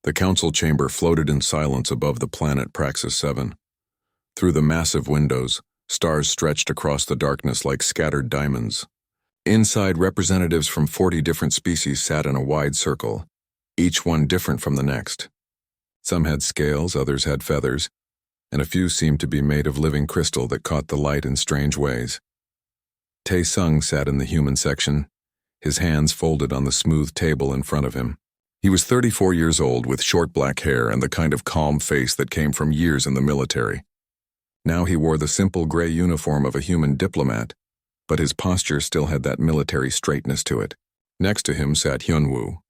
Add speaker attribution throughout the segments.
Speaker 1: The council chamber floated in silence above the planet Praxis 7. Through the massive windows, stars stretched across the darkness like scattered diamonds. Inside, representatives from 40 different species sat in a wide circle, each one different from the next. Some had scales, others had feathers, and a few seemed to be made of living crystal that caught the light in strange ways. Tae-sung sat in the human section, his hands folded on the smooth table in front of him. He was 34 years old with short black hair and the kind of calm face that came from years in the military. Now he wore the simple gray uniform of a human diplomat, but his posture still had that military straightness to it. Next to him sat Hyunwoo,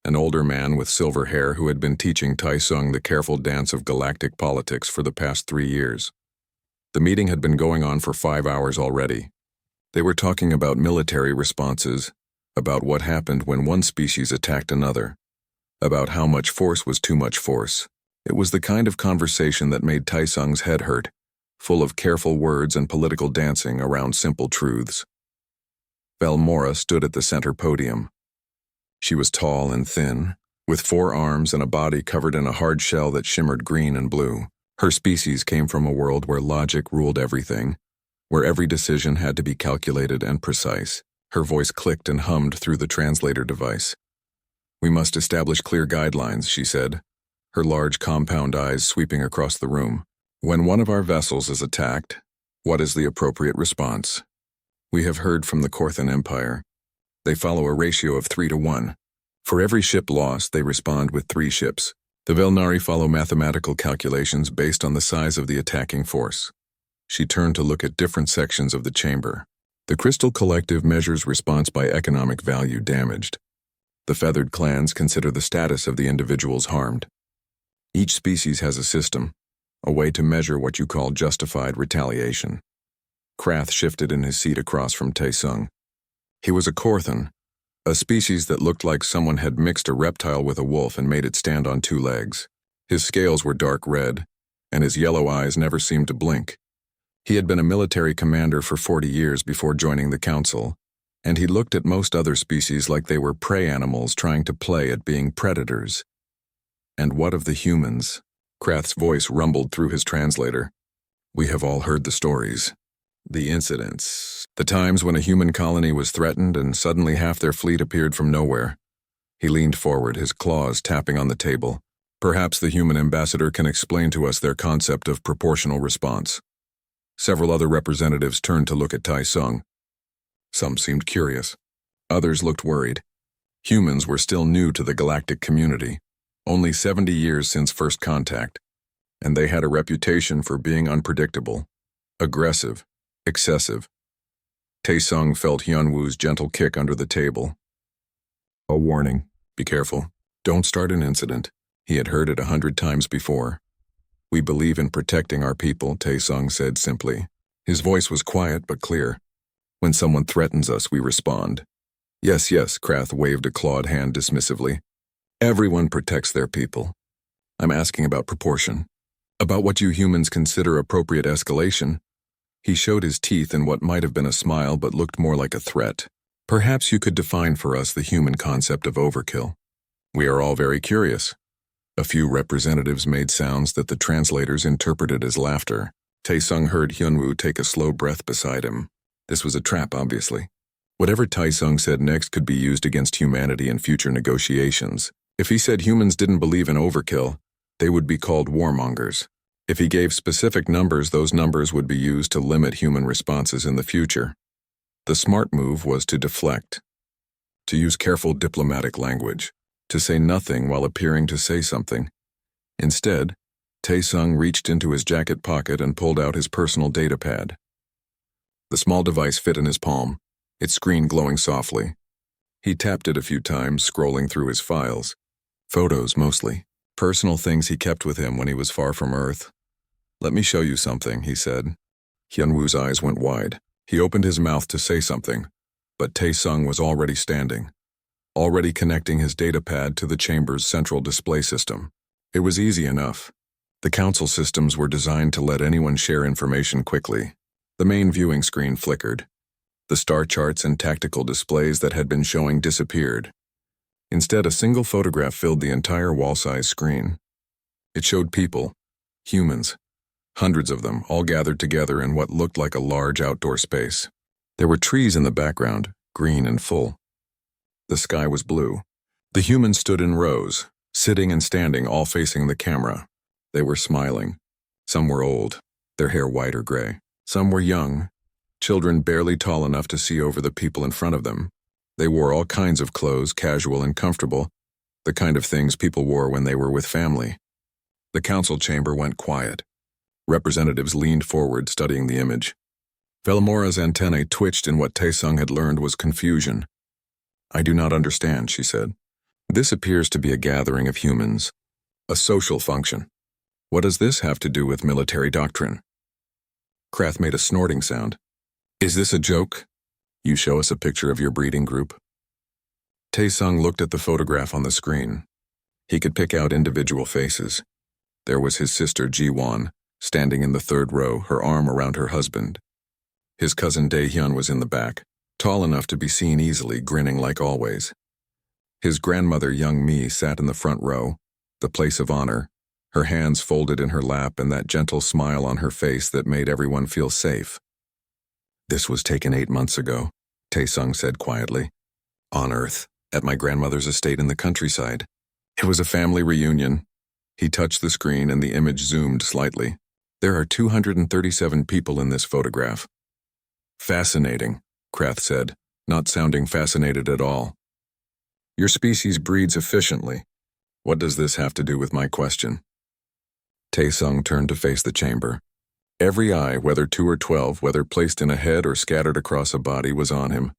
Speaker 1: an older man with silver hair who had been teaching Tae-sung the careful dance of galactic politics for the past 3 years. The meeting had been going on for 5 hours already. They were talking about military responses, about what happened when one species attacked another, about how much force was too much force. It was the kind of conversation that made Tae-sung's head hurt, full of careful words and political dancing around simple truths. Velmora stood at the center podium. She was tall and thin, with 4 arms and a body covered in a hard shell that shimmered green and blue. Her species came from a world where logic ruled everything, where every decision had to be calculated and precise. Her voice clicked and hummed through the translator device. "We must establish clear guidelines," she said, her large compound eyes sweeping across the room. "When one of our vessels is attacked, what is the appropriate response? We have heard from the Korthan Empire. They follow a ratio of 3 to 1. For every ship lost, they respond with 3 ships. The Velnari follow mathematical calculations based on the size of the attacking force." She turned to look at different sections of the chamber. The Crystal Collective measures response by economic value damaged. The feathered clans consider the status of the individuals harmed. Each species has a system, a way to measure what you call justified retaliation. Krath shifted in his seat across from Tae-sung. He was a Korthan, a species that looked like someone had mixed a reptile with a wolf and made it stand on 2 legs. His scales were dark red, and his yellow eyes never seemed to blink. He had been a military commander for 40 years before joining the council, and he looked at most other species like they were prey animals trying to play at being predators. "And what of the humans?" Krath's voice rumbled through his translator. "We have all heard the stories. The incidents. The times when a human colony was threatened and suddenly half their fleet appeared from nowhere." He leaned forward, his claws tapping on the table. "Perhaps the human ambassador can explain to us their concept of proportional response." Several other representatives turned to look at Tae-sung. Some seemed curious. Others looked worried. Humans were still new to the galactic community, only 70 years since first contact, and they had a reputation for being unpredictable, aggressive, excessive. Tae-sung felt Hyunwoo's gentle kick under the table. "A warning. Be careful. Don't start an incident." He had heard it 100 times before. "We believe in protecting our people," Tae-sung said simply. His voice was quiet but clear. "When someone threatens us, we respond." Yes, Krath waved a clawed hand dismissively. "Everyone protects their people. I'm asking about proportion. About what you humans consider appropriate escalation." He showed his teeth in what might have been a smile but looked more like a threat. "Perhaps you could define for us the human concept of overkill. We are all very curious." A few representatives made sounds that the translators interpreted as laughter. Tae-sung heard Hyunwoo take a slow breath beside him. This was a trap, obviously. Whatever Tae-sung said next could be used against humanity in future negotiations. If he said humans didn't believe in overkill, they would be called warmongers. If he gave specific numbers, those numbers would be used to limit human responses in the future. The smart move was to deflect, to use careful diplomatic language, to say nothing while appearing to say something. Instead, Tae-sung reached into his jacket pocket and pulled out his personal data pad. The small device fit in his palm, its screen glowing softly. He tapped it a few times, scrolling through his files. Photos, mostly. Personal things he kept with him when he was far from Earth. "Let me show you something," he said. Hyunwoo's eyes went wide. He opened his mouth to say something, but Tae-sung was already standing, already connecting his data pad to the chamber's central display system. It was easy enough. The council systems were designed to let anyone share information quickly. The main viewing screen flickered. The star charts and tactical displays that had been showing disappeared. Instead, a single photograph filled the entire wall-size screen. It showed people, humans, hundreds of them, all gathered together in what looked like a large outdoor space. There were trees in the background, green and full. The sky was blue. The humans stood in rows, sitting and standing, all facing the camera. They were smiling. Some were old, their hair white or gray. Some were young, children barely tall enough to see over the people in front of them. They wore all kinds of clothes, casual and comfortable, the kind of things people wore when they were with family. The council chamber went quiet. Representatives leaned forward, studying the image. Velmora's antennae twitched, and what Taesung had learned was confusion. "I do not understand," she said. "This appears to be a gathering of humans, a social function. What does this have to do with military doctrine?" Krath made a snorting sound. "Is this a joke? You show us a picture of your breeding group?" Taesung looked at the photograph on the screen. He could pick out individual faces. There was his sister Ji-won, standing in the third row, her arm around her husband. His cousin Dae-hyun was in the back, tall enough to be seen easily, grinning like always. His grandmother Young Mi sat in the front row, the place of honor, her hands folded in her lap and that gentle smile on her face that made everyone feel safe. "This was taken 8 months ago," Taesung said quietly. "On Earth, at my grandmother's estate in the countryside. It was a family reunion." He touched the screen and the image zoomed slightly. "There are 237 people in this photograph." "Fascinating," Krath said, not sounding fascinated at all. "Your species breeds efficiently. What does this have to do with my question?" Taesung turned to face the chamber. Every eye, whether 2 or 12, whether placed in a head or scattered across a body, was on him.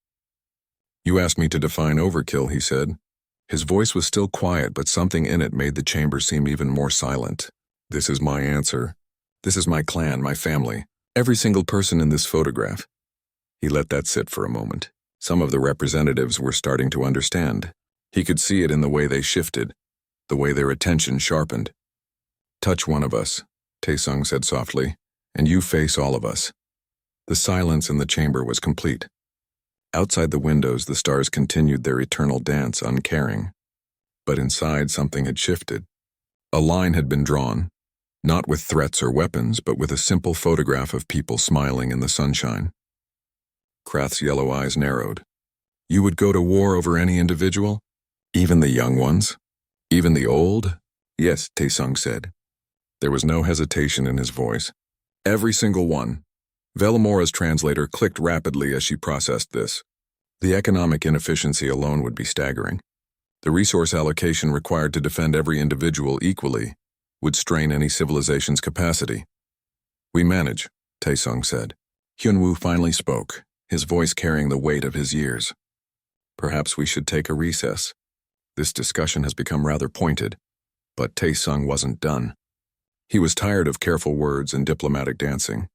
Speaker 1: "You asked me to define overkill," he said. His voice was still quiet, but something in it made the chamber seem even more silent. "This is my answer. This is my clan, my family. Every single person in this photograph." He let that sit for a moment. Some of the representatives were starting to understand. He could see it in the way they shifted, the way their attention sharpened. "Touch one of us," Taesung said softly, "and you face all of us." The silence in the chamber was complete. Outside the windows, the stars continued their eternal dance, uncaring. But inside, something had shifted. A line had been drawn, not with threats or weapons, but with a simple photograph of people smiling in the sunshine. Krath's yellow eyes narrowed. "You would go to war over any individual? Even the young ones? Even the old?" "Yes," Taesung said. There was no hesitation in his voice. "Every single one." Velmora's translator clicked rapidly as she processed this. The economic inefficiency alone would be staggering. The resource allocation required to defend every individual equally would strain any civilization's capacity. "We manage," Taesung said. Hyunwoo finally spoke, his voice carrying the weight of his years. "Perhaps we should take a recess. This discussion has become rather pointed." But Taesung wasn't done. He was tired of careful words and diplomatic dancing.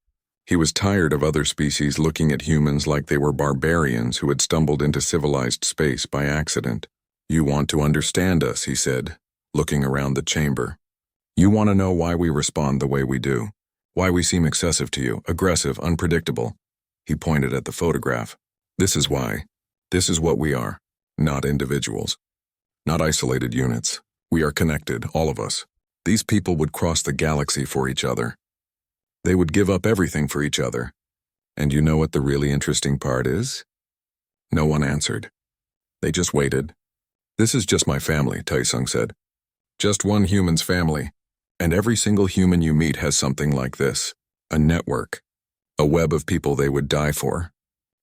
Speaker 1: He was tired of other species looking at humans like they were barbarians who had stumbled into civilized space by accident. "You want to understand us," he said, looking around the chamber. "You want to know why we respond the way we do, why we seem excessive to you, aggressive, unpredictable." He pointed at the photograph. "This is why. This is what we are, not individuals, not isolated units. We are connected, all of us. These people would cross the galaxy for each other. They would give up everything for each other. And you know what the really interesting part is?" No one answered. They just waited. "This is just my family," Taesung said. "Just one human's family. And every single human you meet has something like this. A network. A web of people they would die for.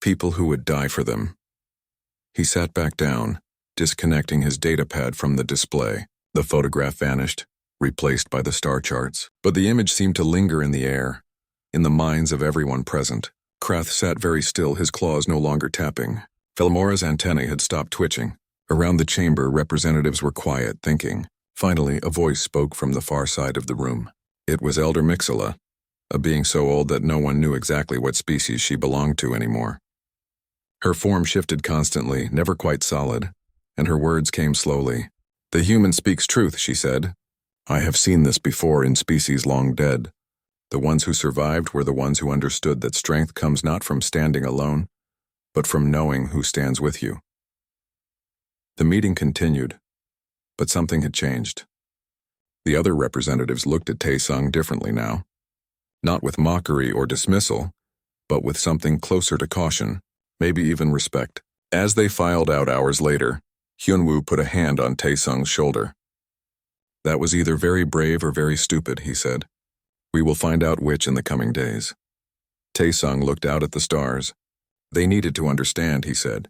Speaker 1: People who would die for them." He sat back down, disconnecting his datapad from the display. The photograph vanished, replaced by the star charts. But the image seemed to linger in the air, in the minds of everyone present. Krath sat very still, his claws no longer tapping. Velmora's antennae had stopped twitching. Around the chamber, representatives were quiet, thinking. Finally, a voice spoke from the far side of the room. It was Elder Mixela, a being so old that no one knew exactly what species she belonged to anymore. Her form shifted constantly, never quite solid, and her words came slowly. "The human speaks truth," she said. "I have seen this before in species long dead. The ones who survived were the ones who understood that strength comes not from standing alone, but from knowing who stands with you." The meeting continued, but something had changed. The other representatives looked at Tae-sung differently now. Not with mockery or dismissal, but with something closer to caution, maybe even respect. As they filed out hours later, Hyun-woo put a hand on Tae-sung's shoulder. "That was either very brave or very stupid," he said. "We will find out which in the coming days." Tae-sung looked out at the stars. "They needed to understand," he said.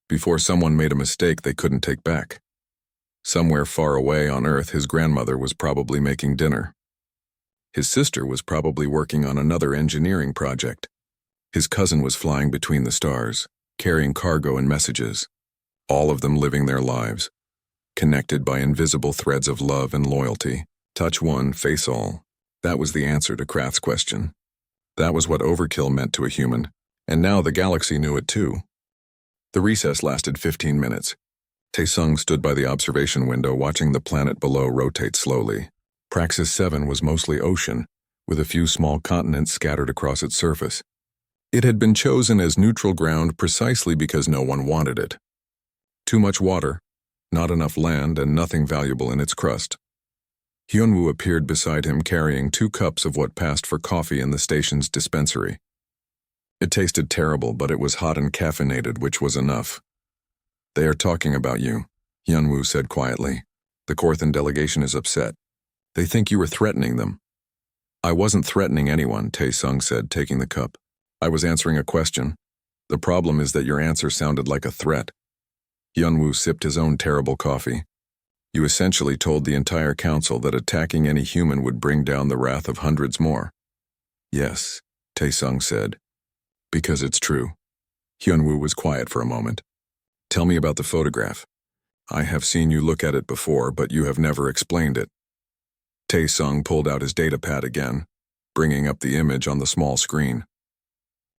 Speaker 1: "Before someone made a mistake they couldn't take back." Somewhere far away on Earth, his grandmother was probably making dinner. His sister was probably working on another engineering project. His cousin was flying between the stars, carrying cargo and messages, all of them living their lives, connected by invisible threads of love and loyalty. Touch one, face all. That was the answer to Krath's question. That was what overkill meant to a human, and now the galaxy knew it too. The recess lasted 15 minutes. Tae-sung stood by the observation window watching the planet below rotate slowly. Praxis 7 was mostly ocean, with a few small continents scattered across its surface. It had been chosen as neutral ground precisely because no one wanted it. Too much water, not enough land, and nothing valuable in its crust. Hyun-woo appeared beside him carrying 2 cups of what passed for coffee in the station's dispensary. It tasted terrible, but it was hot and caffeinated, which was enough. "They are talking about you," Hyun-woo said quietly. "The Korthan delegation is upset. They think you were threatening them." "I wasn't threatening anyone," Tae-sung said, taking the cup. "I was answering a question. The problem is that your answer sounded like a threat." Hyun-woo sipped his own terrible coffee. "You essentially told the entire council that attacking any human would bring down the wrath of hundreds more." "Yes," Tae-sung said. "Because it's true." Hyun-woo was quiet for a moment. "Tell me about the photograph. I have seen you look at it before, but you have never explained it." Tae-sung pulled out his datapad again, bringing up the image on the small screen.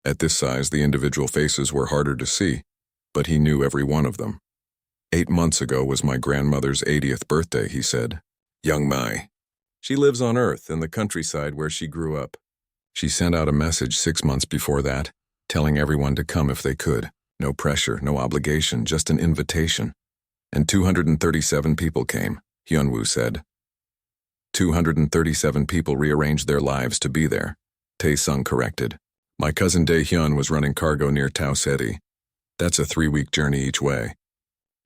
Speaker 1: At this size, the individual faces were harder to see, but he knew every one of them. 8 months ago was my grandmother's 80th birthday, he said. Young Mai. She lives on Earth, in the countryside where she grew up. She sent out a message 6 months before that, telling everyone to come if they could. No pressure, no obligation, just an invitation. And 237 people came, Hyun-woo said. 237 people rearranged their lives to be there, Tae-sung corrected. My cousin Dae-hyun was running cargo near Tau Ceti. That's a 3-week journey each way.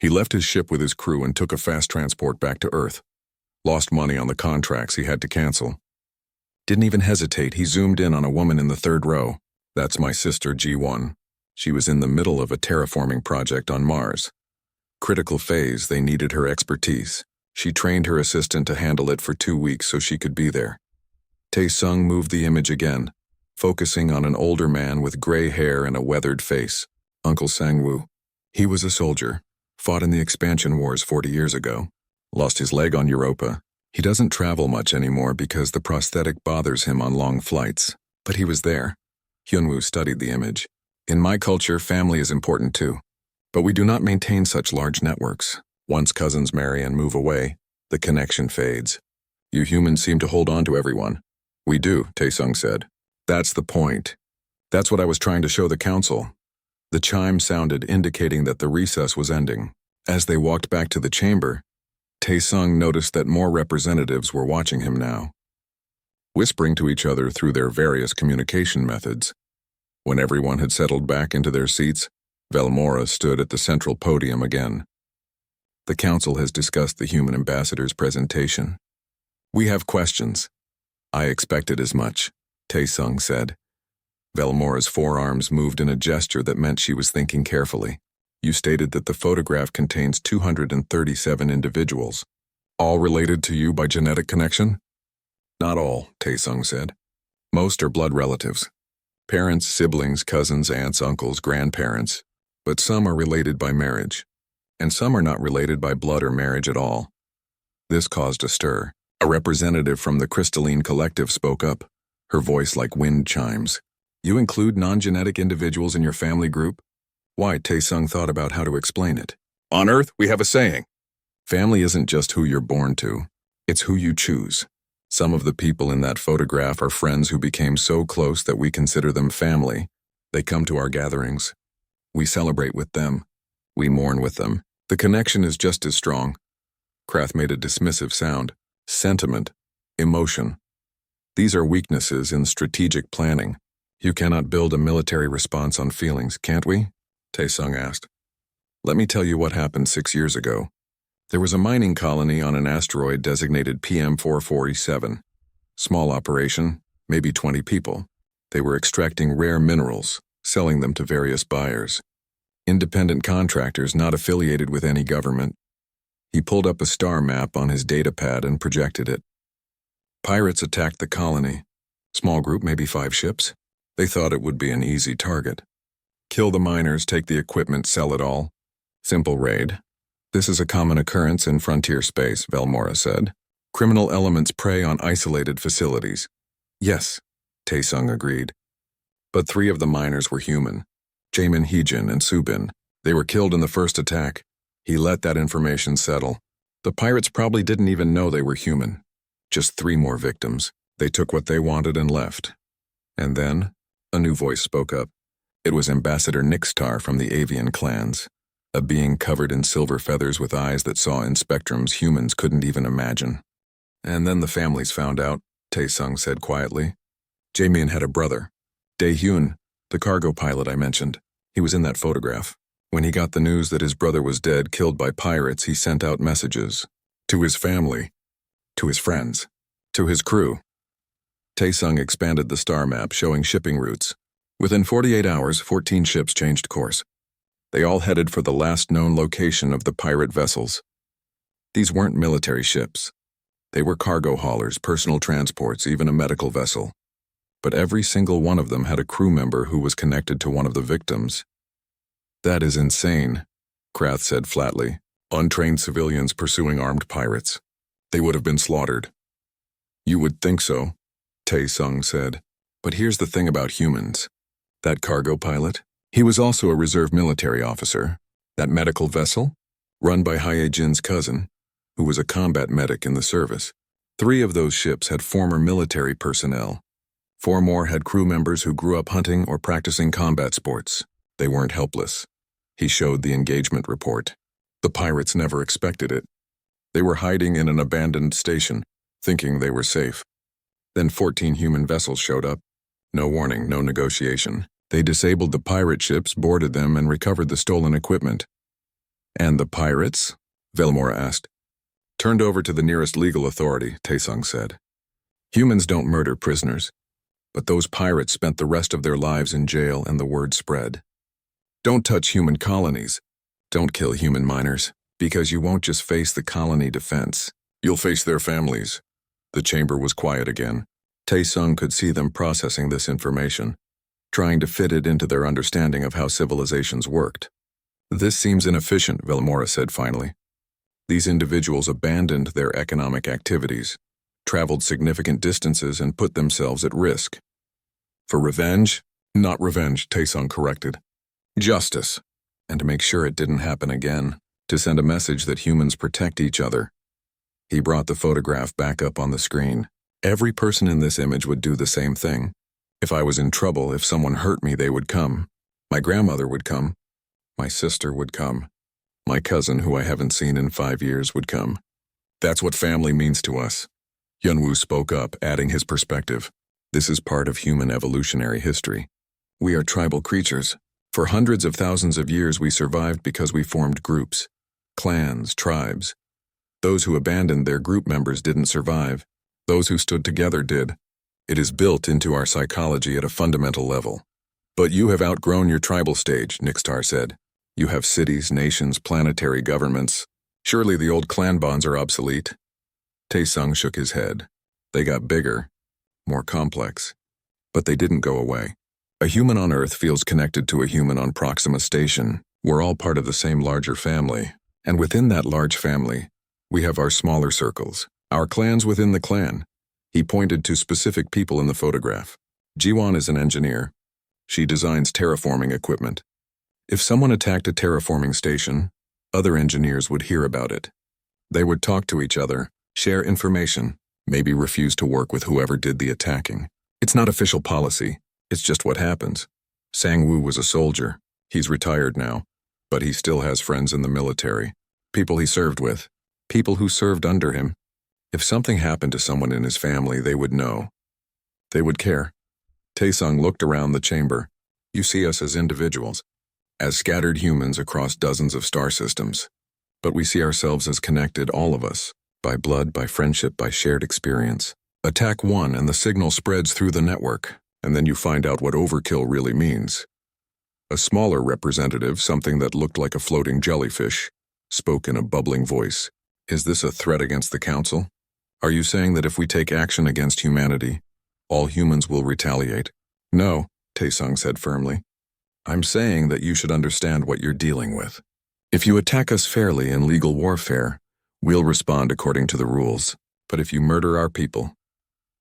Speaker 1: He left his ship with his crew and took a fast transport back to Earth. Lost money on the contracts he had to cancel. Didn't even hesitate, he zoomed in on a woman in the 3rd row. That's my sister G1. She was in the middle of a terraforming project on Mars. Critical phase, they needed her expertise. She trained her assistant to handle it for 2 weeks so she could be there. Tae-sung moved the image again, focusing on an older man with gray hair and a weathered face, Uncle Sang-woo. He was a soldier, fought in the expansion wars 40 years ago, lost his leg on Europa. He doesn't travel much anymore because the prosthetic bothers him on long flights, but he was there. Hyun-woo studied the image. In my culture, family is important too, but we do not maintain such large networks. Once cousins marry and move away, the connection fades. You humans seem to hold on to everyone. We do, Tae-sung said. That's the point. That's what I was trying to show the council. The chime sounded, indicating that the recess was ending. As they walked back to the chamber, Tae-sung noticed that more representatives were watching him now, whispering to each other through their various communication methods. When everyone had settled back into their seats, Velmora stood at the central podium again. The council has discussed the human ambassador's presentation. We have questions. I expected as much, Tae-sung said. Velmora's forearms moved in a gesture that meant she was thinking carefully. You stated that the photograph contains 237 individuals, all related to you by genetic connection? Not all, Tae-sung said. Most are blood relatives. Parents, siblings, cousins, aunts, uncles, grandparents. But some are related by marriage, and some are not related by blood or marriage at all. This caused a stir. A representative from the Crystalline Collective spoke up, her voice like wind chimes. You include non-genetic individuals in your family group? Why? Tae-sung thought about how to explain it. On Earth, we have a saying. Family isn't just who you're born to. It's who you choose. Some of the people in that photograph are friends who became so close that we consider them family. They come to our gatherings. We celebrate with them. We mourn with them. The connection is just as strong. Krath made a dismissive sound. Sentiment. Emotion. These are weaknesses in strategic planning. You cannot build a military response on feelings, can't we? Tae-sung asked. Let me tell you what happened 6 years ago. There was a mining colony on an asteroid designated PM447. Small operation, maybe 20 people. They were extracting rare minerals, selling them to various buyers. Independent contractors not affiliated with any government. He pulled up a star map on his datapad and projected it. Pirates attacked the colony. Small group, maybe 5 ships. They thought it would be an easy target. Kill the miners, take the equipment, sell it all. Simple raid. This is a common occurrence in frontier space, Velmora said. Criminal elements prey on isolated facilities. Yes, Tae-sung agreed. But 3 of the miners were human. Jaemin, Heejin, and Subin. They were killed in the first attack. He let that information settle. The pirates probably didn't even know they were human. Just 3 more victims. They took what they wanted and left. And then, a new voice spoke up. It was Ambassador Nixtar from the Avian clans. A being covered in silver feathers with eyes that saw in spectrums humans couldn't even imagine. And then the families found out, Tae-sung said quietly. Jaemin had a brother. Dae-hyun, the cargo pilot I mentioned. He was in that photograph. When he got the news that his brother was dead, killed by pirates, he sent out messages. To his family. To his friends. To his crew. Tae-sung expanded the star map, showing shipping routes. Within 48 hours, 14 ships changed course. They all headed for the last known location of the pirate vessels. These weren't military ships. They were cargo haulers, personal transports, even a medical vessel. But every single one of them had a crew member who was connected to one of the victims. That is insane, Krath said flatly. Untrained civilians pursuing armed pirates. They would have been slaughtered. You would think so, Tae-sung said. But here's the thing about humans. That cargo pilot, he was also a reserve military officer. That medical vessel, run by Hye-jin's cousin, who was a combat medic in the service. 3 of those ships had former military personnel. 4 more had crew members who grew up hunting or practicing combat sports. They weren't helpless. He showed the engagement report. The pirates never expected it. They were hiding in an abandoned station, thinking they were safe. Then 14 human vessels showed up. No warning, no negotiation. They disabled the pirate ships, boarded them, and recovered the stolen equipment. And the pirates? Velmora asked. Turned over to the nearest legal authority, Tae-sung said. Humans don't murder prisoners. But those pirates spent the rest of their lives in jail, and the word spread. Don't touch human colonies. Don't kill human miners, because you won't just face the colony defense. You'll face their families. The chamber was quiet again. Tae-sung could see them processing this information, trying to fit it into their understanding of how civilizations worked. This seems inefficient, Velmora said finally. These individuals abandoned their economic activities, traveled significant distances, and put themselves at risk. For revenge? Not revenge, Tae-sung corrected. Justice. And to make sure it didn't happen again, to send a message that humans protect each other. He brought the photograph back up on the screen. Every person in this image would do the same thing. If I was in trouble, if someone hurt me, they would come. My grandmother would come. My sister would come. My cousin, who I haven't seen in 5 years, would come. That's what family means to us. Hyunwoo spoke up, adding his perspective. This is part of human evolutionary history. We are tribal creatures. For hundreds of thousands of years we survived because we formed groups, clans, tribes. Those who abandoned their group members didn't survive. Those who stood together did. It is built into our psychology at a fundamental level. But you have outgrown your tribal stage, Nixtar said. You have cities, nations, planetary governments. Surely the old clan bonds are obsolete. Tae-sung shook his head. They got bigger, more complex. But they didn't go away. A human on Earth feels connected to a human on Proxima Station. We're all part of the same larger family. And within that large family, we have our smaller circles, our clans within the clan. He pointed to specific people in the photograph. Jiwon is an engineer. She designs terraforming equipment. If someone attacked a terraforming station, other engineers would hear about it. They would talk to each other, share information, maybe refuse to work with whoever did the attacking. It's not official policy. It's just what happens. Sang-woo was a soldier. He's retired now, but he still has friends in the military. people he served with, people who served under him. If something happened to someone in his family, they would know. They would care. Taesung looked around the chamber. You see us as individuals, as scattered humans across dozens of star systems. But we see ourselves as connected, all of us, by blood, by friendship, by shared experience. Attack one and the signal spreads through the network, and then you find out what overkill really means. A smaller representative, something that looked like a floating jellyfish, spoke in a bubbling voice. Is this a threat against the Council? Are you saying that if we take action against humanity, all humans will retaliate? No, Taesung said firmly. I'm saying that you should understand what you're dealing with. If you attack us fairly in legal warfare, we'll respond according to the rules. But if you murder our people,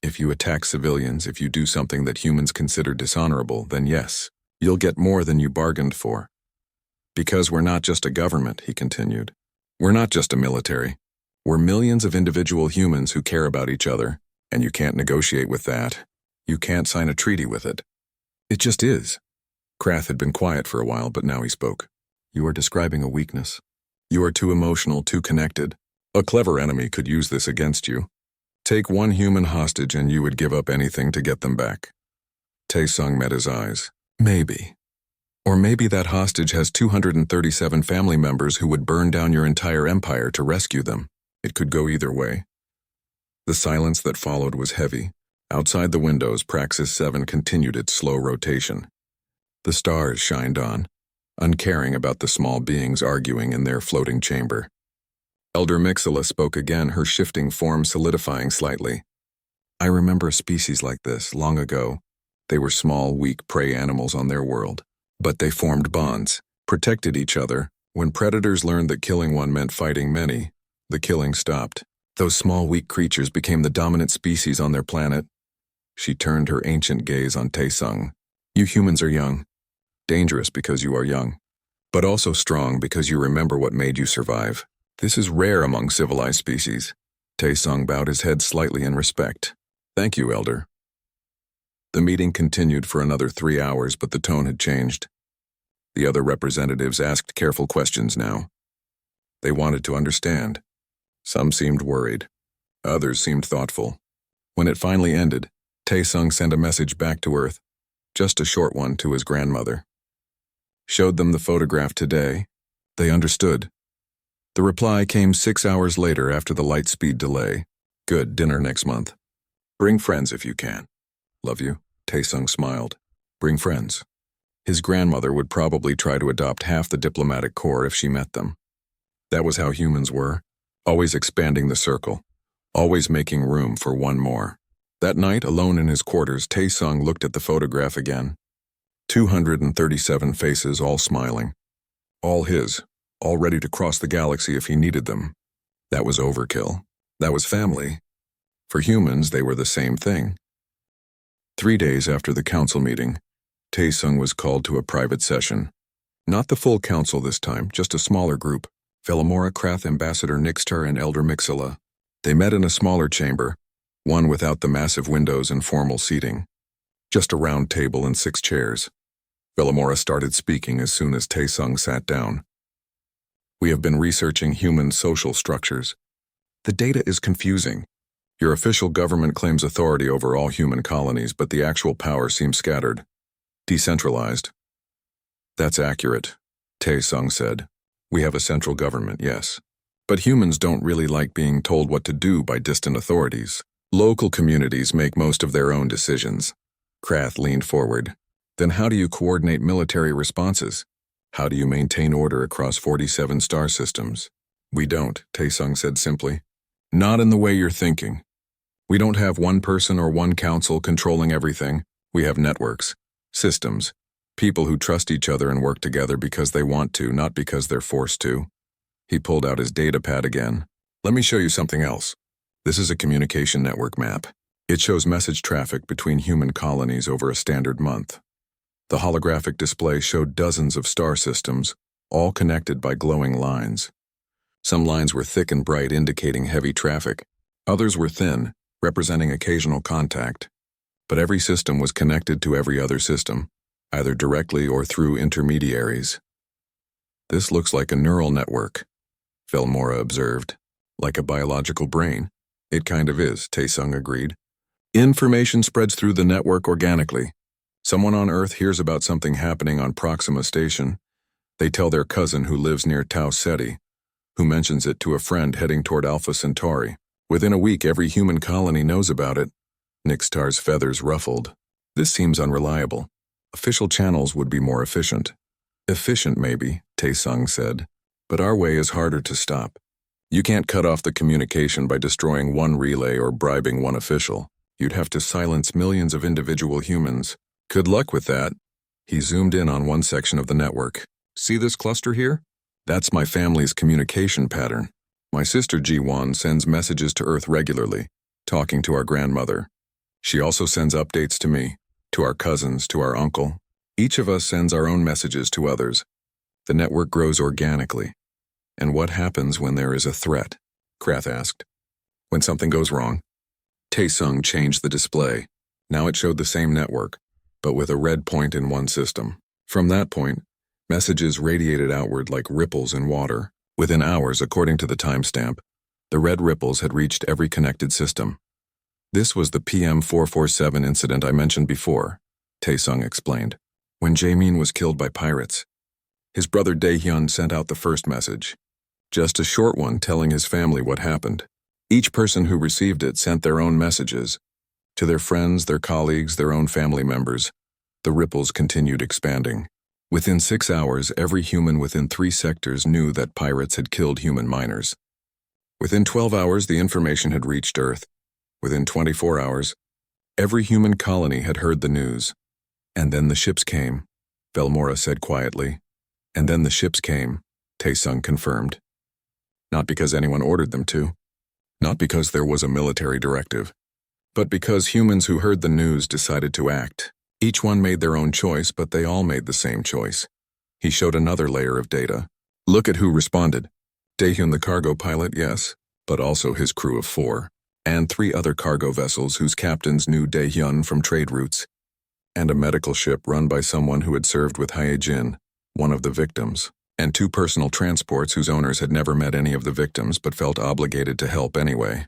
Speaker 1: if you attack civilians, if you do something that humans consider dishonorable, then yes, you'll get more than you bargained for. Because we're not just a government, he continued. We're not just a military. We're millions of individual humans who care about each other, and you can't negotiate with that. You can't sign a treaty with it. It just is. Krath had been quiet for a while, but now he spoke. You are describing a weakness. You are too emotional, too connected. A clever enemy could use this against you. Take one human hostage and you would give up anything to get them back. Taesung met his eyes. Maybe. Or maybe that hostage has 237 family members who would burn down your entire empire to rescue them. It could go either way. The silence that followed was heavy. Outside the windows, Praxis 7 continued its slow rotation. The stars shined on, uncaring about the small beings arguing in their floating chamber. Elder Mixela spoke again, her shifting form solidifying slightly. I remember a species like this, long ago. They were small, weak prey animals on their world. But they formed bonds, protected each other. When predators learned that killing one meant fighting many, the killing stopped. Those small, weak creatures became the dominant species on their planet. She turned her ancient gaze on Taesung. You humans are young. Dangerous because you are young. But also strong because you remember what made you survive. This is rare among civilized species. Taesung bowed his head slightly in respect. Thank you, Elder. The meeting continued for another 3 hours, but the tone had changed. The other representatives asked careful questions now. They wanted to understand. Some seemed worried. Others seemed thoughtful. When it finally ended, Taesung sent a message back to Earth, just a short one to his grandmother. Showed them the photograph today. They understood. The reply came 6 hours later after the light speed delay. Good, dinner next month. Bring friends if you can. Love you, Taesung smiled. Bring friends. His grandmother would probably try to adopt half the diplomatic corps if she met them. That was how humans were, always expanding the circle, always making room for one more. That night, alone in his quarters, Taesung looked at the photograph again. 237 faces, all smiling. All his, all ready to cross the galaxy if he needed them. That was overkill. That was family. For humans, they were the same thing. 3 days after the council meeting, Taesung was called to a private session. Not the full council this time, just a smaller group. Velamora, Krath, Ambassador Nixtar, and Elder Mixela. They met in a smaller chamber, one without the massive windows and formal seating. Just a round table and 6 chairs. Velamora started speaking as soon as Taesung sat down. We have been researching human social structures. The data is confusing. Your official government claims authority over all human colonies, but the actual power seems scattered. Decentralized. That's accurate, Taesung said. We have a central government, yes. But humans don't really like being told what to do by distant authorities. Local communities make most of their own decisions. Krath leaned forward. Then how do you coordinate military responses? How do you maintain order across 47 star systems? We don't, Taesung said simply. Not in the way you're thinking. We don't have one person or one council controlling everything. We have networks, systems, people who trust each other and work together because they want to, not because they're forced to. He pulled out his data pad again. Let me show you something else. This is a communication network map. It shows message traffic between human colonies over a standard month. The holographic display showed dozens of star systems, all connected by glowing lines. Some lines were thick and bright, indicating heavy traffic. Others were thin, representing occasional contact. But every system was connected to every other system, either directly or through intermediaries. This looks like a neural network. Velmora observed. Like a biological brain. It kind of is, Taesung agreed. Information spreads through the network organically. Someone on Earth hears about something happening on Proxima Station. They tell their cousin who lives near Tau Ceti, who mentions it to a friend heading toward Alpha Centauri. Within a week, every human colony knows about it. Nixtar's feathers ruffled. This seems unreliable. Official channels would be more efficient. Efficient, maybe, Taesung said. But our way is harder to stop. You can't cut off the communication by destroying one relay or bribing one official. You'd have to silence millions of individual humans. Good luck with that. He zoomed in on one section of the network. See this cluster here? That's my family's communication pattern. My sister Ji-won sends messages to Earth regularly, talking to our grandmother. She also sends updates to me, to our cousins, to our uncle. Each of us sends our own messages to others. The network grows organically. And what happens when there is a threat? Krath asked. When something goes wrong. Taesung changed the display. Now it showed the same network, but with a red point in one system. From that point, messages radiated outward like ripples in water. Within hours, according to the timestamp, the red ripples had reached every connected system. This was the PM-447 incident I mentioned before, Taesung explained. When Jae-min was killed by pirates, his brother Dae-hyun sent out the first message. Just a short one telling his family what happened. Each person who received it sent their own messages. To their friends, their colleagues, their own family members. The ripples continued expanding. Within 6 hours, every human within 3 sectors knew that pirates had killed human miners. Within 12 hours, the information had reached Earth. Within 24 hours, every human colony had heard the news. And then the ships came, Velmora said quietly. And then the ships came, Taesung confirmed. Not because anyone ordered them to. Not because there was a military directive. But because humans who heard the news decided to act. Each one made their own choice, but they all made the same choice. He showed another layer of data. Look at who responded. Dae-hyun the cargo pilot, yes, but also his crew of 4. And 3 other cargo vessels whose captains knew Dae-hyun from trade routes. And a medical ship run by someone who had served with Hae-jin, one of the victims. And 2 personal transports whose owners had never met any of the victims but felt obligated to help anyway.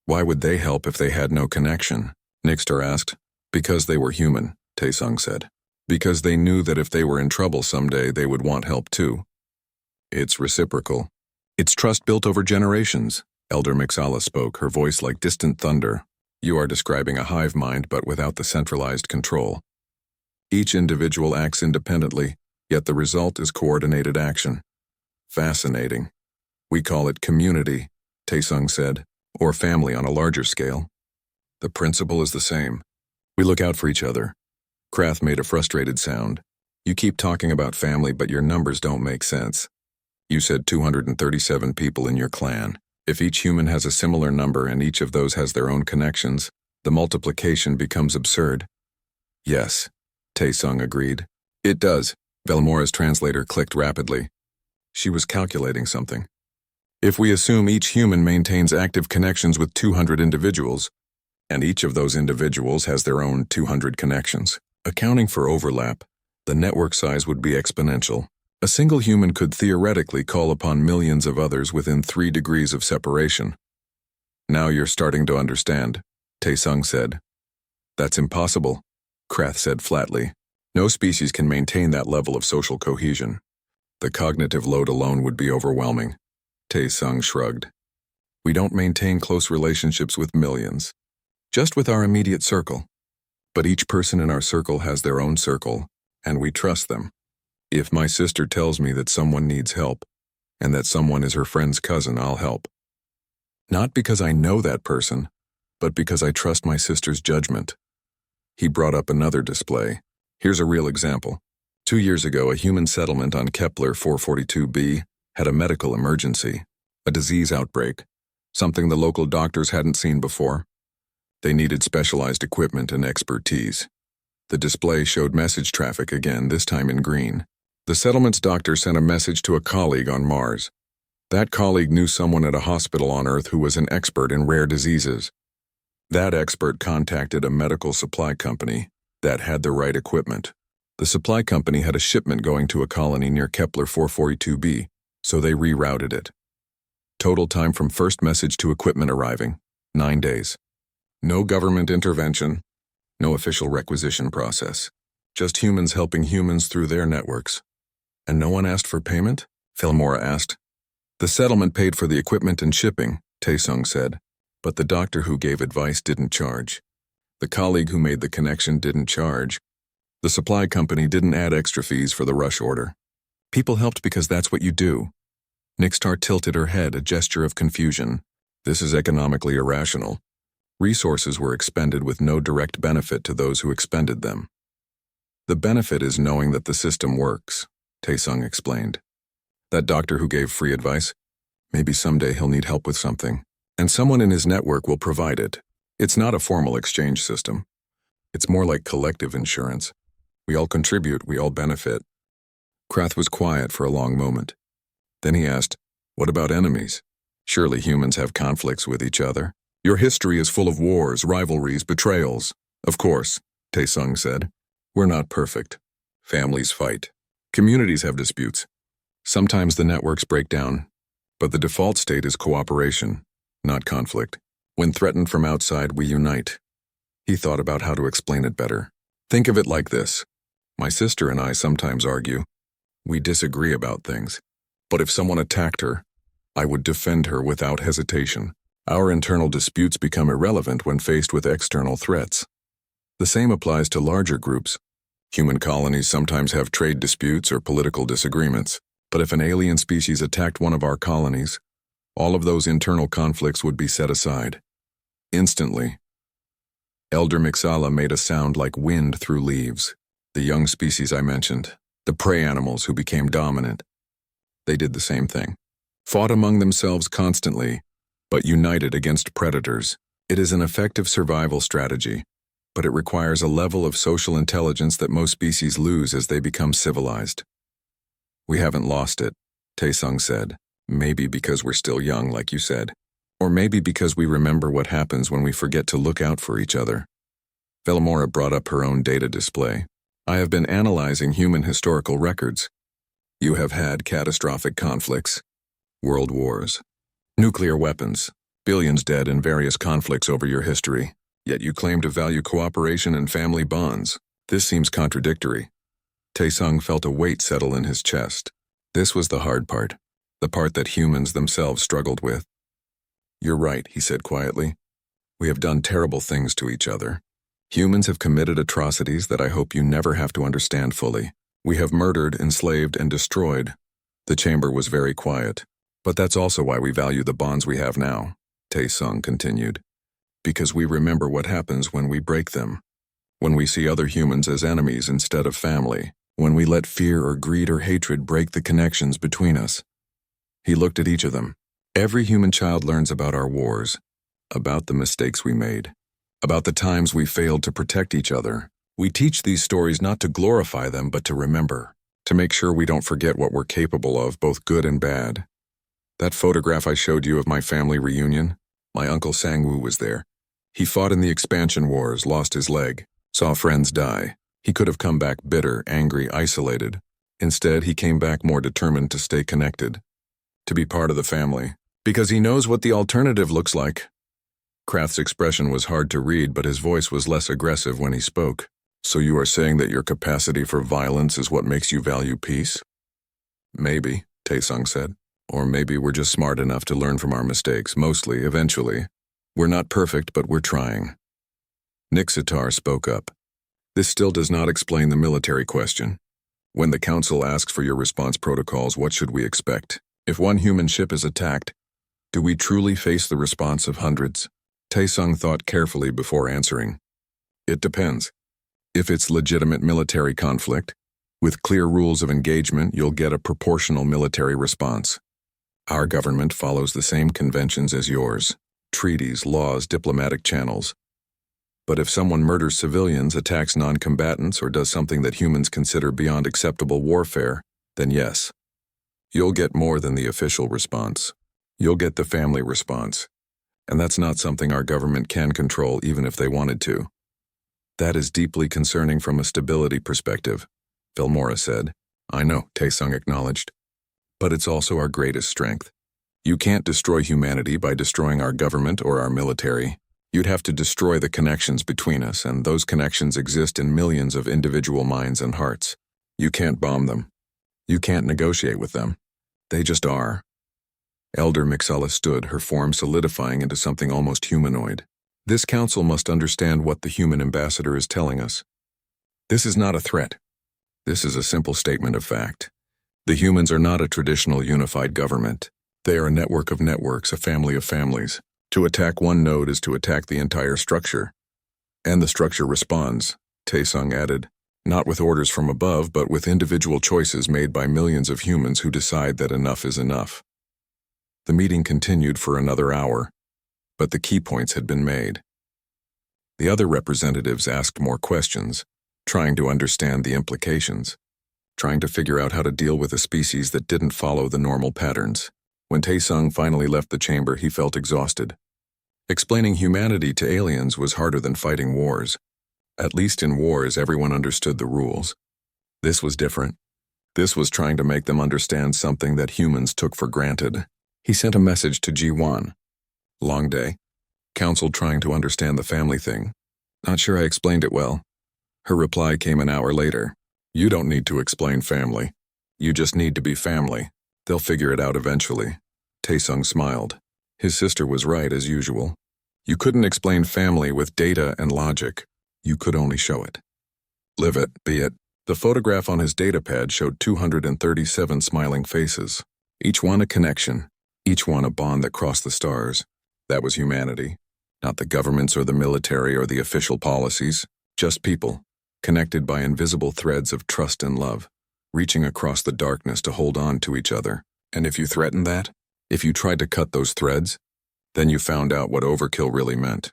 Speaker 1: Why would they help if they had no connection? Nixtar asked. Because they were human, Taesung said. Because they knew that if they were in trouble someday, they would want help too. It's reciprocal. It's trust built over generations, Elder Mixala spoke, her voice like distant thunder. You are describing a hive mind but without the centralized control. Each individual acts independently, yet the result is coordinated action. Fascinating. We call it community, Taesung said, or family on a larger scale. The principle is the same. We look out for each other. Krath made a frustrated sound. You keep talking about family, but your numbers don't make sense. You said 237 people in your clan. If each human has a similar number and each of those has their own connections, the multiplication becomes absurd. Yes, Taesung agreed. It does. Velmora's translator clicked rapidly. She was calculating something. If we assume each human maintains active connections with 200 individuals, and each of those individuals has their own 200 connections, accounting for overlap, the network size would be exponential. A single human could theoretically call upon millions of others within 3 degrees of separation. Now you're starting to understand, Taesung said. That's impossible, Krath said flatly. No species can maintain that level of social cohesion. The cognitive load alone would be overwhelming. Taesung shrugged. We don't maintain close relationships with millions, just with our immediate circle. But each person in our circle has their own circle, and we trust them. If my sister tells me that someone needs help, and that someone is her friend's cousin, I'll help. Not because I know that person, but because I trust my sister's judgment. He brought up another display. Here's a real example. 2 years ago, a human settlement on Kepler 442b had a medical emergency, a disease outbreak, something the local doctors hadn't seen before. They needed specialized equipment and expertise. The display showed message traffic again, this time in green. The settlement's doctor sent a message to a colleague on Mars. That colleague knew someone at a hospital on Earth who was an expert in rare diseases. That expert contacted a medical supply company that had the right equipment. The supply company had a shipment going to a colony near Kepler 442b, so they rerouted it. Total time from first message to equipment arriving, 9 days. No government intervention, no official requisition process. Just humans helping humans through their networks. And no one asked for payment? Filmora asked. The settlement paid for the equipment and shipping, Taesung said. But the doctor who gave advice didn't charge. The colleague who made the connection didn't charge. The supply company didn't add extra fees for the rush order. People helped because that's what you do. Nixtar tilted her head, a gesture of confusion. This is economically irrational. Resources were expended with no direct benefit to those who expended them. The benefit is knowing that the system works, Taesung explained. That doctor who gave free advice, maybe someday he'll need help with something, and someone in his network will provide it. It's not a formal exchange system. It's more like collective insurance. We all contribute, we all benefit. Krath was quiet for a long moment. Then he asked, what about enemies? Surely humans have conflicts with each other. Your history is full of wars, rivalries, betrayals. Of course, Taesung said. We're not perfect. Families fight. Communities have disputes. Sometimes the networks break down. But the default state is cooperation, not conflict. When threatened from outside, we unite. He thought about how to explain it better. Think of it like this. My sister and I sometimes argue. We disagree about things. But if someone attacked her, I would defend her without hesitation. Our internal disputes become irrelevant when faced with external threats. The same applies to larger groups. Human colonies sometimes have trade disputes or political disagreements. But if an alien species attacked one of our colonies, all of those internal conflicts would be set aside. Instantly. Elder Mixala made a sound like wind through leaves. The young species I mentioned, the prey animals who became dominant. They did the same thing. Fought among themselves constantly, but united against predators. It is an effective survival strategy, but it requires a level of social intelligence that most species lose as they become civilized. We haven't lost it, Taesung said. Maybe because we're still young, like you said. Or maybe because we remember what happens when we forget to look out for each other. Velmora brought up her own data display. I have been analyzing human historical records. You have had catastrophic conflicts, world wars, nuclear weapons, billions dead in various conflicts over your history, yet you claim to value cooperation and family bonds. This seems contradictory. Taesung felt a weight settle in his chest. This was the hard part, the part that humans themselves struggled with. You're right, he said quietly. We have done terrible things to each other. Humans have committed atrocities that I hope you never have to understand fully. We have murdered, enslaved, and destroyed. The chamber was very quiet. But that's also why we value the bonds we have now, Taesung continued. Because we remember what happens when we break them. When we see other humans as enemies instead of family. When we let fear or greed or hatred break the connections between us. He looked at each of them. Every human child learns about our wars, about the mistakes we made, about the times we failed to protect each other. We teach these stories not to glorify them, but to remember, to make sure we don't forget what we're capable of, both good and bad. That photograph I showed you of my family reunion, my uncle Sangwoo was there. He fought in the expansion wars, lost his leg, saw friends die. He could have come back bitter, angry, isolated. Instead, he came back more determined to stay connected, to be part of the family, because he knows what the alternative looks like. Krath's expression was hard to read, but his voice was less aggressive when he spoke. So you are saying that your capacity for violence is what makes you value peace? Maybe, Taesung said. Or maybe we're just smart enough to learn from our mistakes, mostly, eventually. We're not perfect, but we're trying. Nixitar spoke up. This still does not explain the military question. When the Council asks for your response protocols, what should we expect? If one human ship is attacked, do we truly face the response of hundreds? Taesung thought carefully before answering. It depends. If it's legitimate military conflict, with clear rules of engagement, you'll get a proportional military response. Our government follows the same conventions as yours. Treaties, laws, diplomatic channels. But if someone murders civilians, attacks non-combatants, or does something that humans consider beyond acceptable warfare, then yes. You'll get more than the official response. You'll get the family response. And that's not something our government can control even if they wanted to. That is deeply concerning from a stability perspective, Velmora said. I know, Taesung acknowledged. But it's also our greatest strength. You can't destroy humanity by destroying our government or our military. You'd have to destroy the connections between us, and those connections exist in millions of individual minds and hearts. You can't bomb them. You can't negotiate with them. They just are. Elder Mixella stood, her form solidifying into something almost humanoid. This council must understand what the human ambassador is telling us. This is not a threat. This is a simple statement of fact. The humans are not a traditional unified government. They are a network of networks, a family of families. To attack one node is to attack the entire structure. And the structure responds, Taesung added, not with orders from above, but with individual choices made by millions of humans who decide that enough is enough. The meeting continued for another hour, but the key points had been made. The other representatives asked more questions, trying to understand the implications, trying to figure out how to deal with a species that didn't follow the normal patterns. When Taesung finally left the chamber, he felt exhausted. Explaining humanity to aliens was harder than fighting wars. At least in wars, everyone understood the rules. This was different. This was trying to make them understand something that humans took for granted. He sent a message to Ji-won. Long day. Counsel trying to understand the family thing. Not sure I explained it well. Her reply came an hour later. You don't need to explain family. You just need to be family. They'll figure it out eventually. Taesung smiled. His sister was right as usual. You couldn't explain family with data and logic. You could only show it. Live it, be it. The photograph on his datapad showed 237 smiling faces. Each one a connection. Each one a bond that crossed the stars. That was humanity. Not the governments or the military or the official policies. Just people, connected by invisible threads of trust and love, reaching across the darkness to hold on to each other. And if you threatened that, if you tried to cut those threads, then you found out what overkill really meant.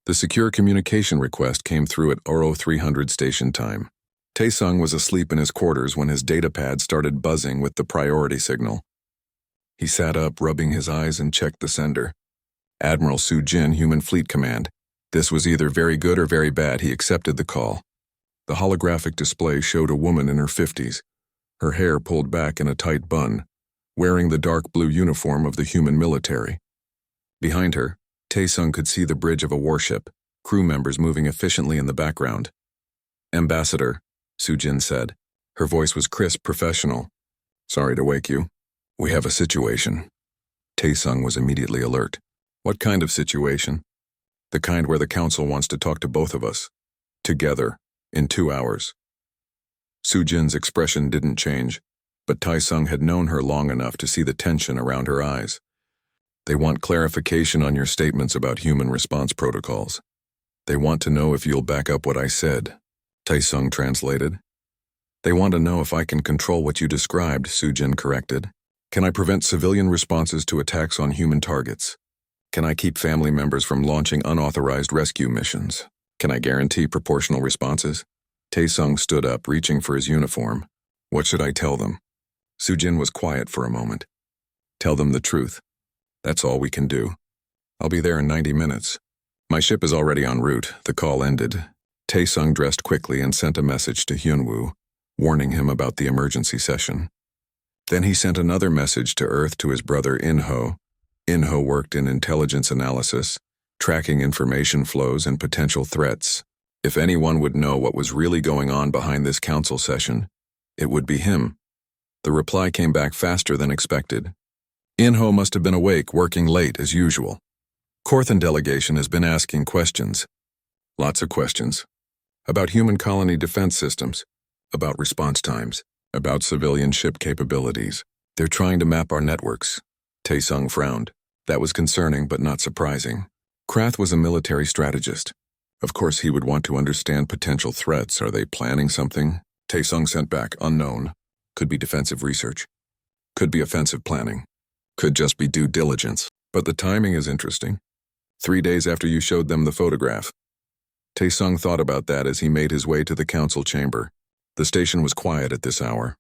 Speaker 1: The secure communication request came through at 0300 station time. Taesung was asleep in his quarters when his datapad started buzzing with the priority signal. He sat up, rubbing his eyes, and checked the sender. Admiral Soo-jin, Human Fleet Command. This was either very good or very bad. He accepted the call. The holographic display showed a woman in her 50s, her hair pulled back in a tight bun, wearing the dark blue uniform of the human military. Behind her, Taesung could see the bridge of a warship, crew members moving efficiently in the background. Ambassador, Soo-jin said. Her voice was crisp, professional. Sorry to wake you. We have a situation. Taesung was immediately alert. What kind of situation? The kind where the council wants to talk to both of us. Together, in 2 hours. Soo-jin's expression didn't change, but Taesung had known her long enough to see the tension around her eyes. They want clarification on your statements about human response protocols. They want to know if you'll back up what I said. Taesung translated. They want to know if I can control what you described, Soo-jin corrected. Can I prevent civilian responses to attacks on human targets? Can I keep family members from launching unauthorized rescue missions? Can I guarantee proportional responses? Taesung stood up, reaching for his uniform. What should I tell them? Soo-jin was quiet for a moment. Tell them the truth. That's all we can do. I'll be there in 90 minutes. My ship is already en route. The call ended. Taesung dressed quickly and sent a message to Hyunwoo, warning him about the emergency session. Then he sent another message to Earth to his brother In-ho. In-ho worked in intelligence analysis, tracking information flows and potential threats. If anyone would know what was really going on behind this council session, it would be him. The reply came back faster than expected. In-ho must have been awake, working late as usual. Korthan delegation has been asking questions. Lots of questions. About human colony defense systems, about response times, about civilian ship capabilities. They're trying to map our networks. Taesung frowned. That was concerning but not surprising. Krath was a military strategist. Of course he would want to understand potential threats. Are they planning something? Taesung sent back, unknown. Could be defensive research. Could be offensive planning. Could just be due diligence. But the timing is interesting. 3 days after you showed them the photograph. Taesung thought about that as he made his way to the council chamber. The station was quiet at this hour.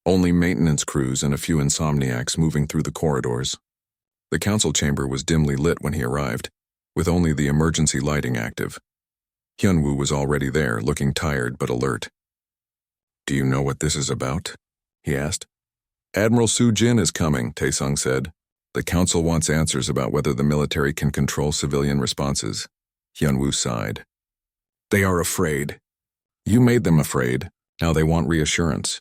Speaker 1: Only maintenance crews and a few insomniacs moving through the corridors. The council chamber was dimly lit when he arrived, with only the emergency lighting active. Hyunwoo was already there, looking tired but alert. Do you know what this is about? He asked. Admiral Soo-jin is coming, Taesung said. The council wants answers about whether the military can control civilian responses. Hyunwoo sighed. They are afraid. You made them afraid. Now they want reassurance.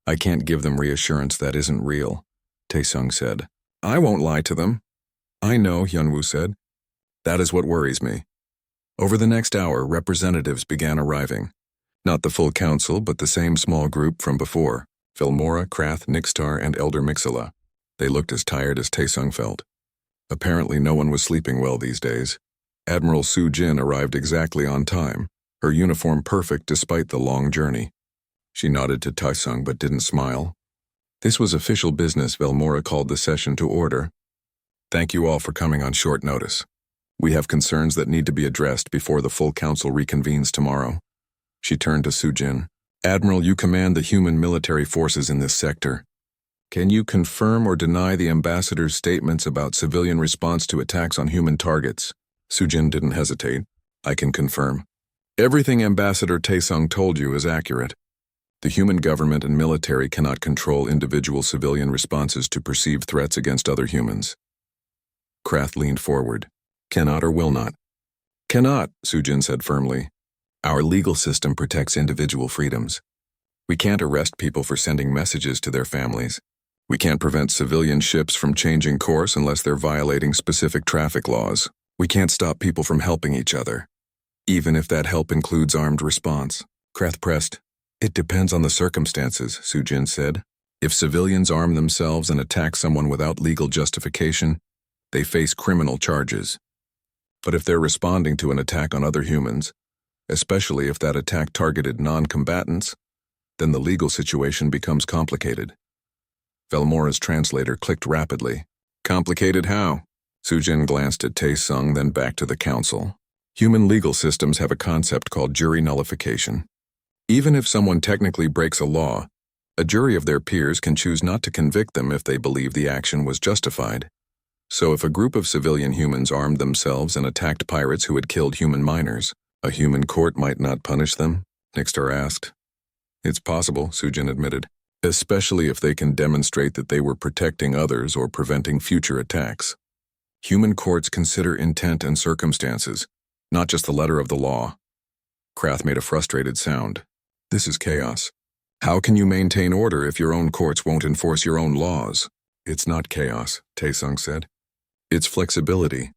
Speaker 1: I can't give them reassurance that isn't real, Taesung said. I won't lie to them. I know, Hyunwoo said. That is what worries me. Over the next hour, representatives began arriving. Not the full council, but the same small group from before. Vilmora, Krath, Nixtar, and Elder Mixala. They looked as tired as Taesung felt. Apparently no one was sleeping well these days. Admiral Su Jin arrived exactly on time, her uniform perfect despite the long journey. She nodded to Taesung but didn't smile. This was official business. Vilmora called the session to order. Thank you all for coming on short notice. We have concerns that need to be addressed before the full council reconvenes tomorrow. She turned to Su Jin. Admiral, you command the human military forces in this sector. Can you confirm or deny the ambassador's statements about civilian response to attacks on human targets? Su Jin didn't hesitate. I can confirm. Everything Ambassador Taesung told you is accurate. The human government and military cannot control individual civilian responses to perceived threats against other humans. Krath leaned forward. Cannot or will not? Cannot, Su Jin said firmly. Our legal system protects individual freedoms. We can't arrest people for sending messages to their families. We can't prevent civilian ships from changing course unless they're violating specific traffic laws. We can't stop people from helping each other, even if that help includes armed response. Krath pressed. It depends on the circumstances, Su Jin said. If civilians arm themselves and attack someone without legal justification, they face criminal charges. But if they're responding to an attack on other humans, especially if that attack targeted non-combatants, then the legal situation becomes complicated. Velmora's translator clicked rapidly. Complicated how? Su Jin glanced at Taesung, then back to the council. Human legal systems have a concept called jury nullification. Even if someone technically breaks a law, a jury of their peers can choose not to convict them if they believe the action was justified. So if a group of civilian humans armed themselves and attacked pirates who had killed human miners, a human court might not punish them? Nixtar asked. It's possible, Su Jin admitted, especially if they can demonstrate that they were protecting others or preventing future attacks. Human courts consider intent and circumstances, not just the letter of the law. Krath made a frustrated sound. This is chaos. How can you maintain order if your own courts won't enforce your own laws? It's not chaos, Taesung said. It's flexibility.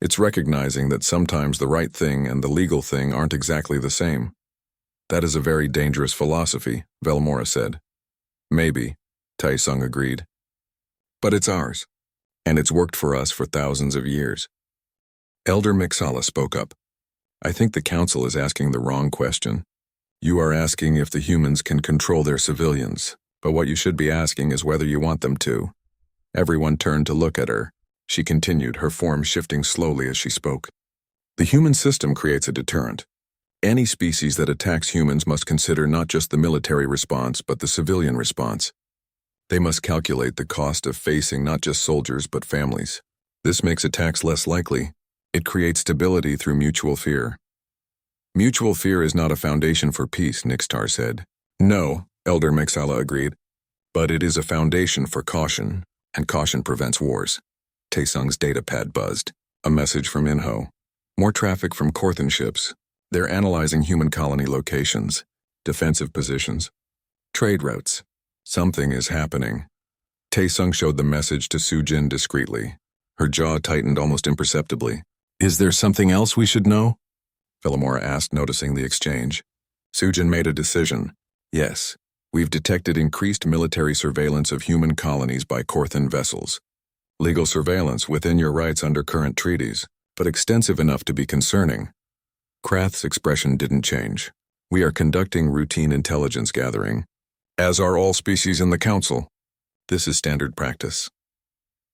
Speaker 1: It's recognizing that sometimes the right thing and the legal thing aren't exactly the same. That is a very dangerous philosophy, Velmora said. Maybe, Taesung agreed. But it's ours. And it's worked for us for thousands of years. Elder Mixala spoke up. I think the council is asking the wrong question. You are asking if the humans can control their civilians, but what you should be asking is whether you want them to. Everyone turned to look at her. She continued, her form shifting slowly as she spoke. The human system creates a deterrent. Any species that attacks humans must consider not just the military response, but the civilian response. They must calculate the cost of facing not just soldiers, but families. This makes attacks less likely. It creates stability through mutual fear. Mutual fear is not a foundation for peace, Nixtar said. No, Elder Mixala agreed. But it is a foundation for caution, and caution prevents wars. Taesung's datapad buzzed. A message from Inho. More traffic from Korthan ships. They're analyzing human colony locations, defensive positions, trade routes. Something is happening. Taesung showed the message to Su Jin discreetly. Her jaw tightened almost imperceptibly. Is there something else we should know? Villamora asked, noticing the exchange. Su Jin made a decision. Yes, we've detected increased military surveillance of human colonies by Korthan vessels. Legal surveillance within your rights under current treaties, but extensive enough to be concerning. Krath's expression didn't change. We are conducting routine intelligence gathering, as are all species in the council. This is standard practice.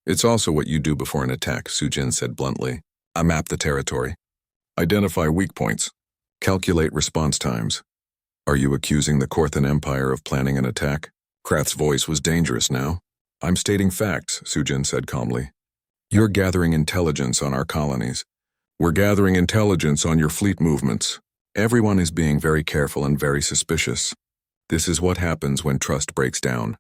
Speaker 1: It's also what you do before an attack, Su Jin said bluntly. I map the territory. Identify weak points. Calculate response times. Are you accusing the Korthan Empire of planning an attack? Krath's voice was dangerous now. I'm stating facts, Su Jin said calmly. You're gathering intelligence on our colonies. We're gathering intelligence on your fleet movements. Everyone is being very careful and very suspicious. This is what happens when trust breaks down.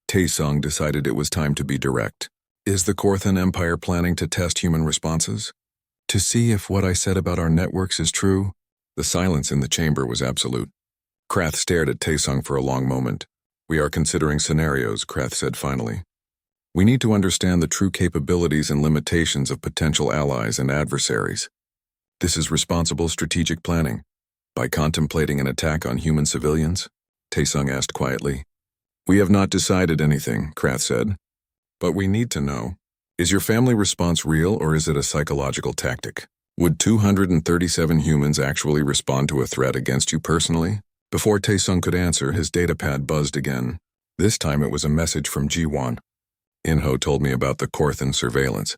Speaker 1: Taesung decided it was time to be direct. Is the Korthan Empire planning to test human responses? To see if what I said about our networks is true? The silence in the chamber was absolute. Krath stared at Taesung for a long moment. We are considering scenarios, Krath said finally. We need to understand the true capabilities and limitations of potential allies and adversaries. This is responsible strategic planning. By contemplating an attack on human civilians? Taesung asked quietly. We have not decided anything, Krath said. But we need to know. Is your family response real or is it a psychological tactic? Would 237 humans actually respond to a threat against you personally? Before Taesung could answer, his datapad buzzed again. This time it was a message from Ji-won. Inho told me about the Korthan surveillance.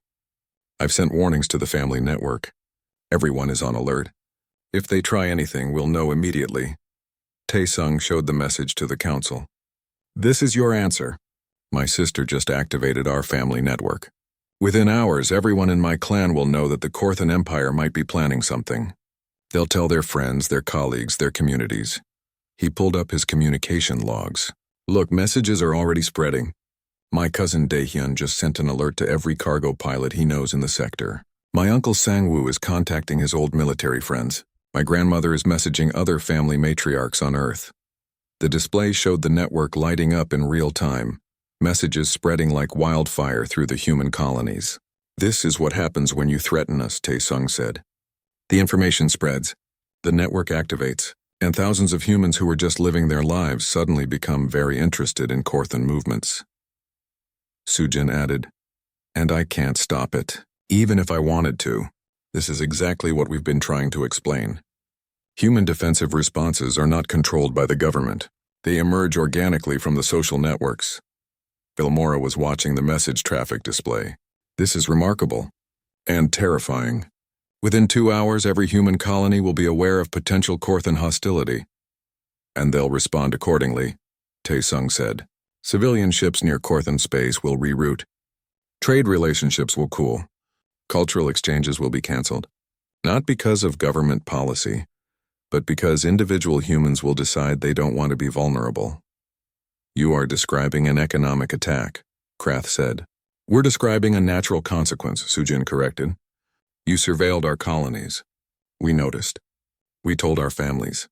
Speaker 1: I've sent warnings to the family network. Everyone is on alert. If they try anything, we'll know immediately. Taesung showed the message to the council. This is your answer. My sister just activated our family network. Within hours, everyone in my clan will know that the Korthan Empire might be planning something. They'll tell their friends, their colleagues, their communities. He pulled up his communication logs. Look, messages are already spreading. My cousin Daehyun just sent an alert to every cargo pilot he knows in the sector. My uncle Sangwoo is contacting his old military friends. My grandmother is messaging other family matriarchs on Earth. The display showed the network lighting up in real time, messages spreading like wildfire through the human colonies. This is what happens when you threaten us, Taesung said. The information spreads, the network activates, and thousands of humans who were just living their lives suddenly become very interested in Korthan movements. Sujin added, and I can't stop it, even if I wanted to. This is exactly what we've been trying to explain. Human defensive responses are not controlled by the government. They emerge organically from the social networks. Vilmora was watching the message traffic display. This is remarkable and terrifying. Within 2 hours, every human colony will be aware of potential Korthan hostility. And they'll respond accordingly, Taesung said. Civilian ships near Korthan space will reroute. Trade relationships will cool. Cultural exchanges will be cancelled. Not because of government policy, but because individual humans will decide they don't want to be vulnerable. You are describing an economic attack, Krath said. We're describing a natural consequence, Sujin corrected. You surveilled our colonies. We noticed. We told our families.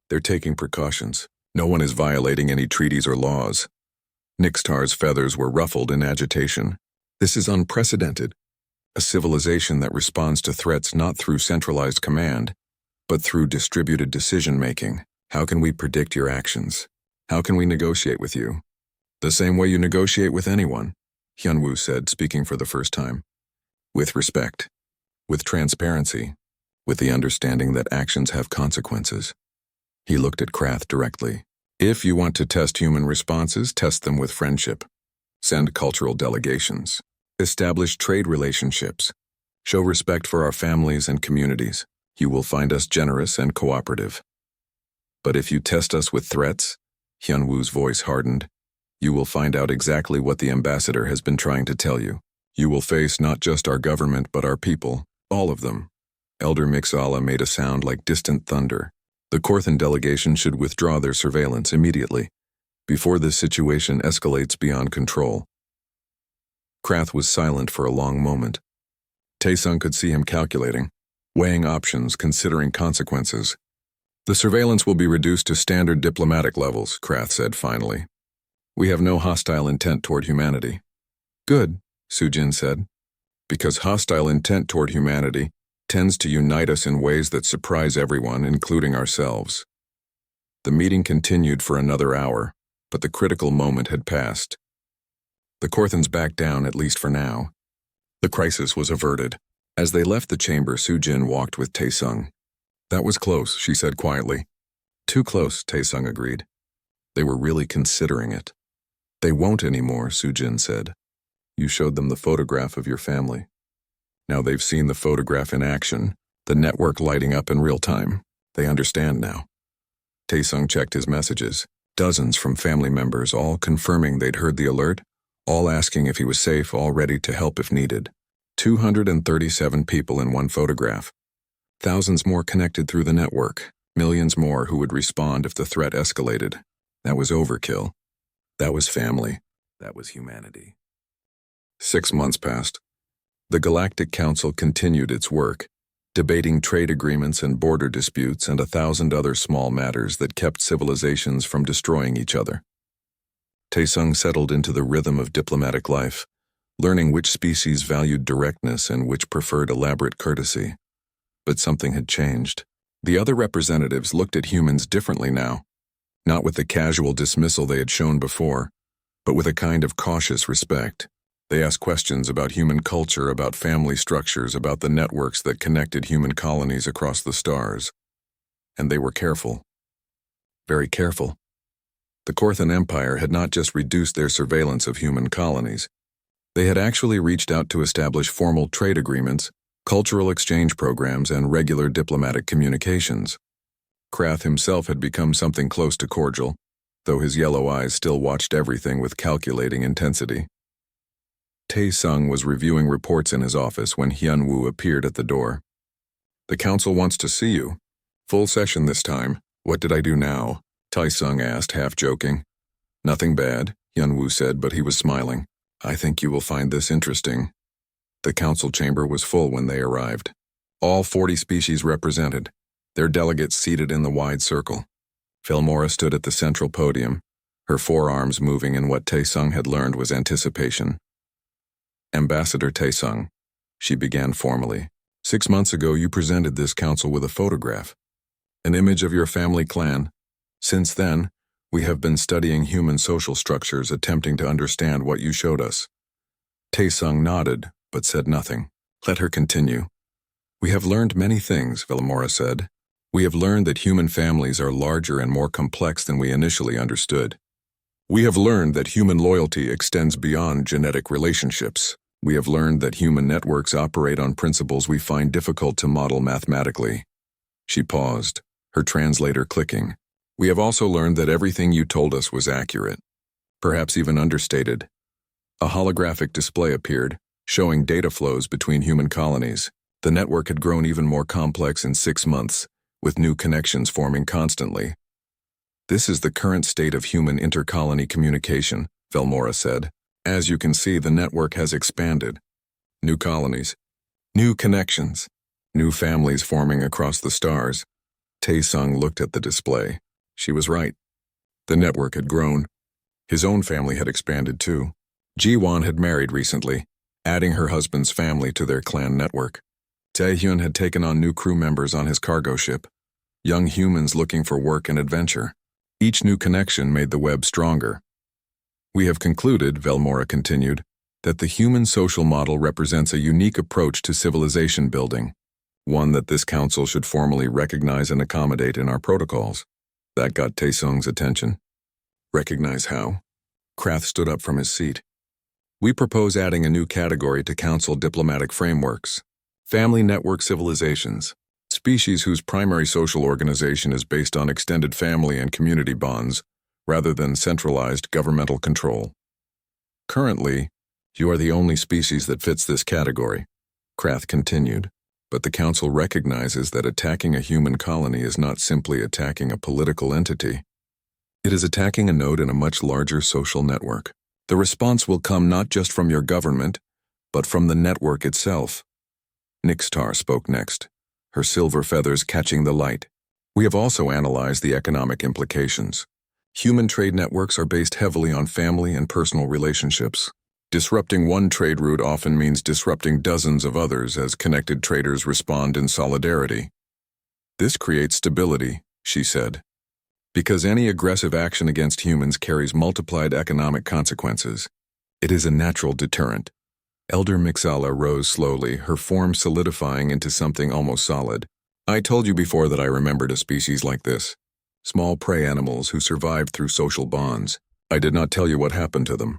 Speaker 1: They're taking precautions. No one is violating any treaties or laws. Nixtar's feathers were ruffled in agitation. This is unprecedented. A civilization that responds to threats not through centralized command, but through distributed decision-making. How can we predict your actions? How can we negotiate with you? The same way you negotiate with anyone, Hyunwoo said, speaking for the first time. With respect. With transparency. With the understanding that actions have consequences. He looked at Krath directly. If you want to test human responses, test them with friendship. Send cultural delegations. Establish trade relationships. Show respect for our families and communities. You will find us generous and cooperative. But if you test us with threats, Hyunwoo's voice hardened, you will find out exactly what the ambassador has been trying to tell you. You will face not just our government but our people, all of them. Elder Mixala made a sound like distant thunder. The Korthan delegation should withdraw their surveillance immediately, before this situation escalates beyond control. Krath was silent for a long moment. Taesung could see him calculating, weighing options, considering consequences. The surveillance will be reduced to standard diplomatic levels, Krath said finally. We have no hostile intent toward humanity. Good, Sujin said, because hostile intent toward humanity tends to unite us in ways that surprise everyone, including ourselves. The meeting continued for another hour, but the critical moment had passed. The Korthans backed down, at least for now. The crisis was averted. As they left the chamber, Sujin walked with Taesung. That was close, she said quietly. Too close, Taesung agreed. They were really considering it. They won't anymore, Sujin said. You showed them the photograph of your family. Now they've seen the photograph in action, the network lighting up in real time. They understand now. Taesung checked his messages. Dozens from family members, all confirming they'd heard the alert, all asking if he was safe, all ready to help if needed. 237 people in one photograph. Thousands more connected through the network. Millions more who would respond if the threat escalated. That was overkill. That was family. That was humanity. 6 months passed. The Galactic Council continued its work, debating trade agreements and border disputes and 1,000 other small matters that kept civilizations from destroying each other. Taesung settled into the rhythm of diplomatic life, learning which species valued directness and which preferred elaborate courtesy. But something had changed. The other representatives looked at humans differently now, not with the casual dismissal they had shown before, but with a kind of cautious respect. They asked questions about human culture, about family structures, about the networks that connected human colonies across the stars. And they were careful. Very careful. The Korthan Empire had not just reduced their surveillance of human colonies. They had actually reached out to establish formal trade agreements, cultural exchange programs, and regular diplomatic communications. Krath himself had become something close to cordial, though his yellow eyes still watched everything with calculating intensity. Taesung was reviewing reports in his office when Hyunwoo appeared at the door. "The council wants to see you. Full session this time. What did I do now?" Taesung asked, half joking. "Nothing bad," Hyunwoo said, but he was smiling. "I think you will find this interesting." The council chamber was full when they arrived. All 40 species represented, their delegates seated in the wide circle. Filmora stood at the central podium, her forearms moving in what Taesung had learned was anticipation. "Ambassador Taesung," she began formally, "6 months ago you presented this council with a photograph, an image of your family clan. Since then, we have been studying human social structures, attempting to understand what you showed us." Taesung nodded, but said nothing. "Let her continue." "We have learned many things," Filmora said. "We have learned that human families are larger and more complex than we initially understood. We have learned that human loyalty extends beyond genetic relationships. We have learned that human networks operate on principles we find difficult to model mathematically." She paused, her translator clicking. "We have also learned that everything you told us was accurate, perhaps even understated." A holographic display appeared, showing data flows between human colonies. The network had grown even more complex in 6 months, with new connections forming constantly. "This is the current state of human intercolony communication," Filmora said. "As you can see, the network has expanded. New colonies, new connections, new families forming across the stars." Taesung looked at the display. She was right. The network had grown. His own family had expanded too. Jiwon had married recently, adding her husband's family to their clan network. Taehyun had taken on new crew members on his cargo ship, young humans looking for work and adventure. Each new connection made the web stronger. "We have concluded," Velmora continued, "that the human social model represents a unique approach to civilization building, one that this council should formally recognize and accommodate in our protocols." That got Taesung's attention. "Recognize how?" Krath stood up from his seat. "We propose adding a new category to council diplomatic frameworks: family network civilizations, species whose primary social organization is based on extended family and community bonds, rather than centralized governmental control. Currently, you are the only species that fits this category," Krath continued, "but the council recognizes that attacking a human colony is not simply attacking a political entity. It is attacking a node in a much larger social network. The response will come not just from your government, but from the network itself." Nixtar spoke next, her silver feathers catching the light. "We have also analyzed the economic implications. Human trade networks are based heavily on family and personal relationships. Disrupting one trade route often means disrupting dozens of others as connected traders respond in solidarity. This creates stability," she said, "because any aggressive action against humans carries multiplied economic consequences. It is a natural deterrent." Elder Mixala rose slowly, her form solidifying into something almost solid. "I told you before that I remembered a species like this. Small prey animals who survived through social bonds. I did not tell you what happened to them."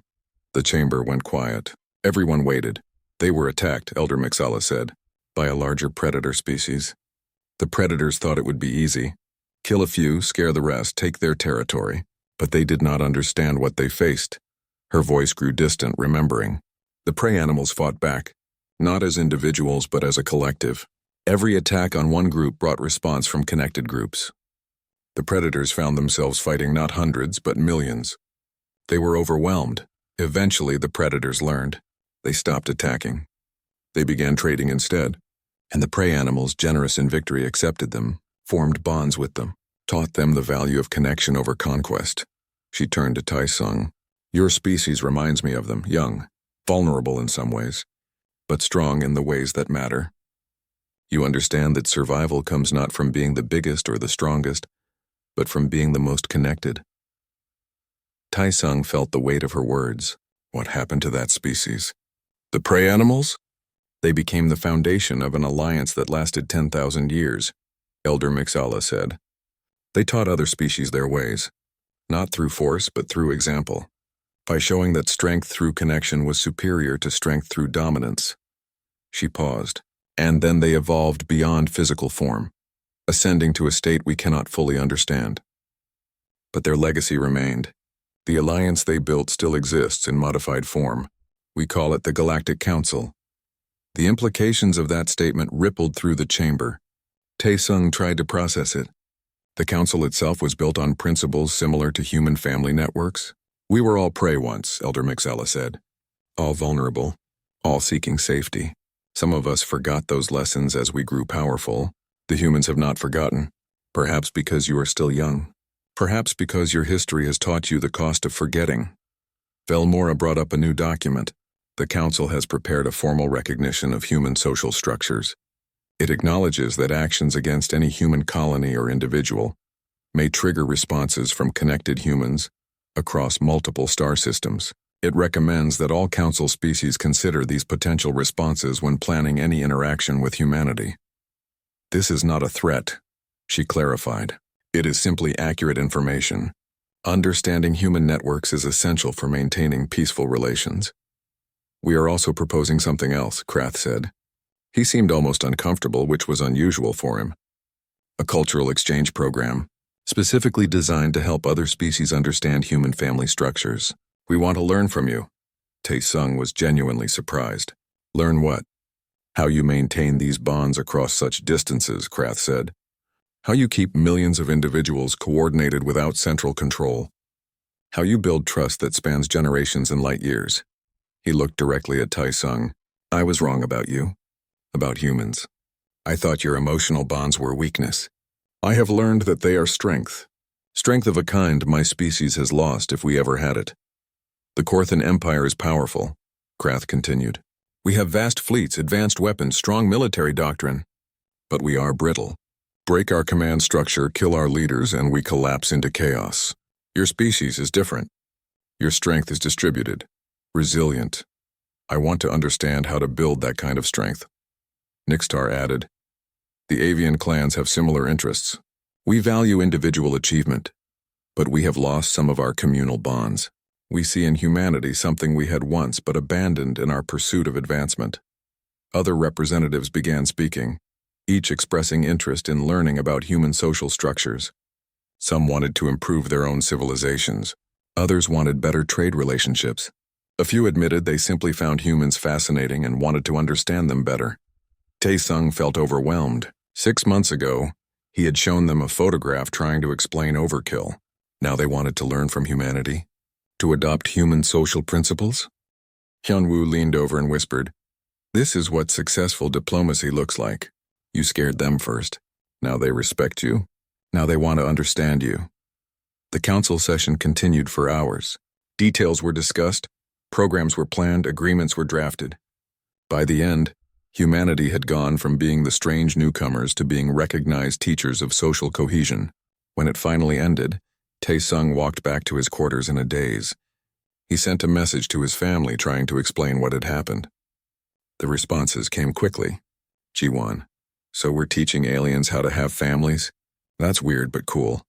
Speaker 1: The chamber went quiet. Everyone waited. "They were attacked," Elder Mixala said, "by a larger predator species. The predators thought it would be easy. Kill a few, scare the rest, take their territory. But they did not understand what they faced." Her voice grew distant, remembering. "The prey animals fought back, not as individuals but as a collective. Every attack on one group brought response from connected groups. The predators found themselves fighting not hundreds but millions. They were overwhelmed. Eventually the predators learned. They stopped attacking. They began trading instead, and the prey animals, generous in victory, accepted them, formed bonds with them, taught them the value of connection over conquest. She turned to Tai Sung. Your species reminds me of them, young, vulnerable in some ways, but strong in the ways that matter. You understand that survival comes not from being the biggest or the strongest, but from being the most connected. Tai Sung felt the weight of her words. What happened to that species? The prey animals? They became the foundation of an alliance that lasted 10,000 years, Elder Mixala said. They taught other species their ways, not through force but through example, by showing that strength through connection was superior to strength through dominance. She paused, and then they evolved beyond physical form, ascending to a state we cannot fully understand. But their legacy remained. The alliance they built still exists in modified form. We call it the Galactic Council. The implications of that statement rippled through the chamber. Taesung tried to process it. The council itself was built on principles similar to human family networks. We were all prey once, Elder Mixella said. All vulnerable, all seeking safety. Some of us forgot those lessons as we grew powerful. The humans have not forgotten. Perhaps because you are still young. Perhaps because your history has taught you the cost of forgetting. Velmora brought up a new document. The Council has prepared a formal recognition of human social structures. It acknowledges that actions against any human colony or individual may trigger responses from connected humans across multiple star systems. It recommends that all Council species consider these potential responses when planning any interaction with humanity. This is not a threat, she clarified. It is simply accurate information. Understanding human networks is essential for maintaining peaceful relations. We are also proposing something else, Krath said. He seemed almost uncomfortable, which was unusual for him. A cultural exchange program, specifically designed to help other species understand human family structures. We want to learn from you. Taesung was genuinely surprised. Learn what? How you maintain these bonds across such distances, Krath said. How you keep millions of individuals coordinated without central control. How you build trust that spans generations and light years. He looked directly at Taesung. I was wrong about you. About humans. I thought your emotional bonds were weakness. I have learned that they are strength. Strength of a kind my species has lost if we ever had it. The Korthan Empire is powerful, Krath continued. We have vast fleets, advanced weapons, strong military doctrine. But we are brittle. Break our command structure, kill our leaders, and we collapse into chaos. Your species is different. Your strength is distributed. Resilient. I want to understand how to build that kind of strength. Nixtar added, the avian clans have similar interests. We value individual achievement, but we have lost some of our communal bonds. We see in humanity something we had once but abandoned in our pursuit of advancement. Other representatives began speaking, each expressing interest in learning about human social structures. Some wanted to improve their own civilizations. Others wanted better trade relationships. A few admitted they simply found humans fascinating and wanted to understand them better. Taesung felt overwhelmed. 6 months ago, he had shown them a photograph trying to explain overkill. Now they wanted to learn from humanity, to adopt human social principles. Hyunwoo leaned over and whispered, this is what successful diplomacy looks like. You scared them first. Now they respect you. Now they want to understand you. The council session continued for hours. Details were discussed. Programs were planned, agreements were drafted. By the end, humanity had gone from being the strange newcomers to being recognized teachers of social cohesion. When it finally ended, Taesung walked back to his quarters in a daze. He sent a message to his family trying to explain what had happened. The responses came quickly. Ji-won, so we're teaching aliens how to have families? That's weird but cool.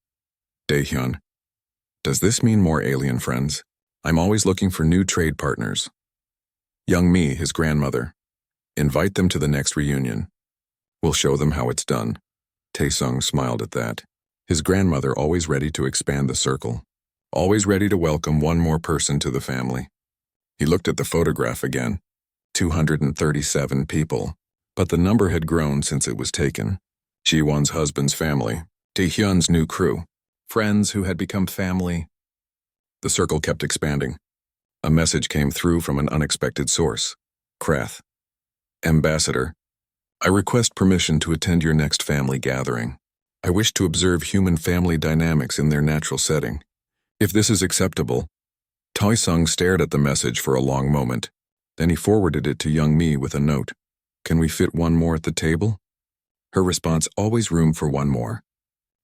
Speaker 1: Daehyun, does this mean more alien friends? I'm always looking for new trade partners. Young Mi, his grandmother. Invite them to the next reunion. We'll show them how it's done. Taesung smiled at that. His grandmother always ready to expand the circle. Always ready to welcome one more person to the family. He looked at the photograph again. 237 people. But the number had grown since it was taken. Ji-won's husband's family. Taehyun's new crew. Friends who had become family. The circle kept expanding. A message came through from an unexpected source. Krath. Ambassador, I request permission to attend your next family gathering. I wish to observe human family dynamics in their natural setting. If this is acceptable. Taisung stared at the message for a long moment. Then he forwarded it to young Mi with a note. Can we fit one more at the table? Her response, always room for one more.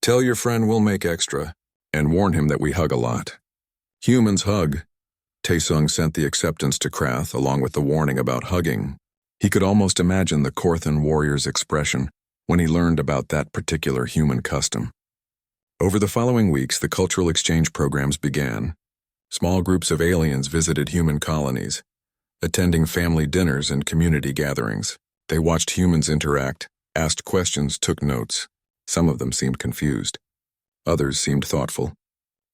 Speaker 1: Tell your friend we'll make extra, and warn him that we hug a lot. Humans hug. Taesung sent the acceptance to Krath along with the warning about hugging. He could almost imagine the Korthan warrior's expression when he learned about that particular human custom. Over the following weeks, the cultural exchange programs began. Small groups of aliens visited human colonies, attending family dinners and community gatherings. They watched humans interact, asked questions, took notes. Some of them seemed confused. Others seemed thoughtful.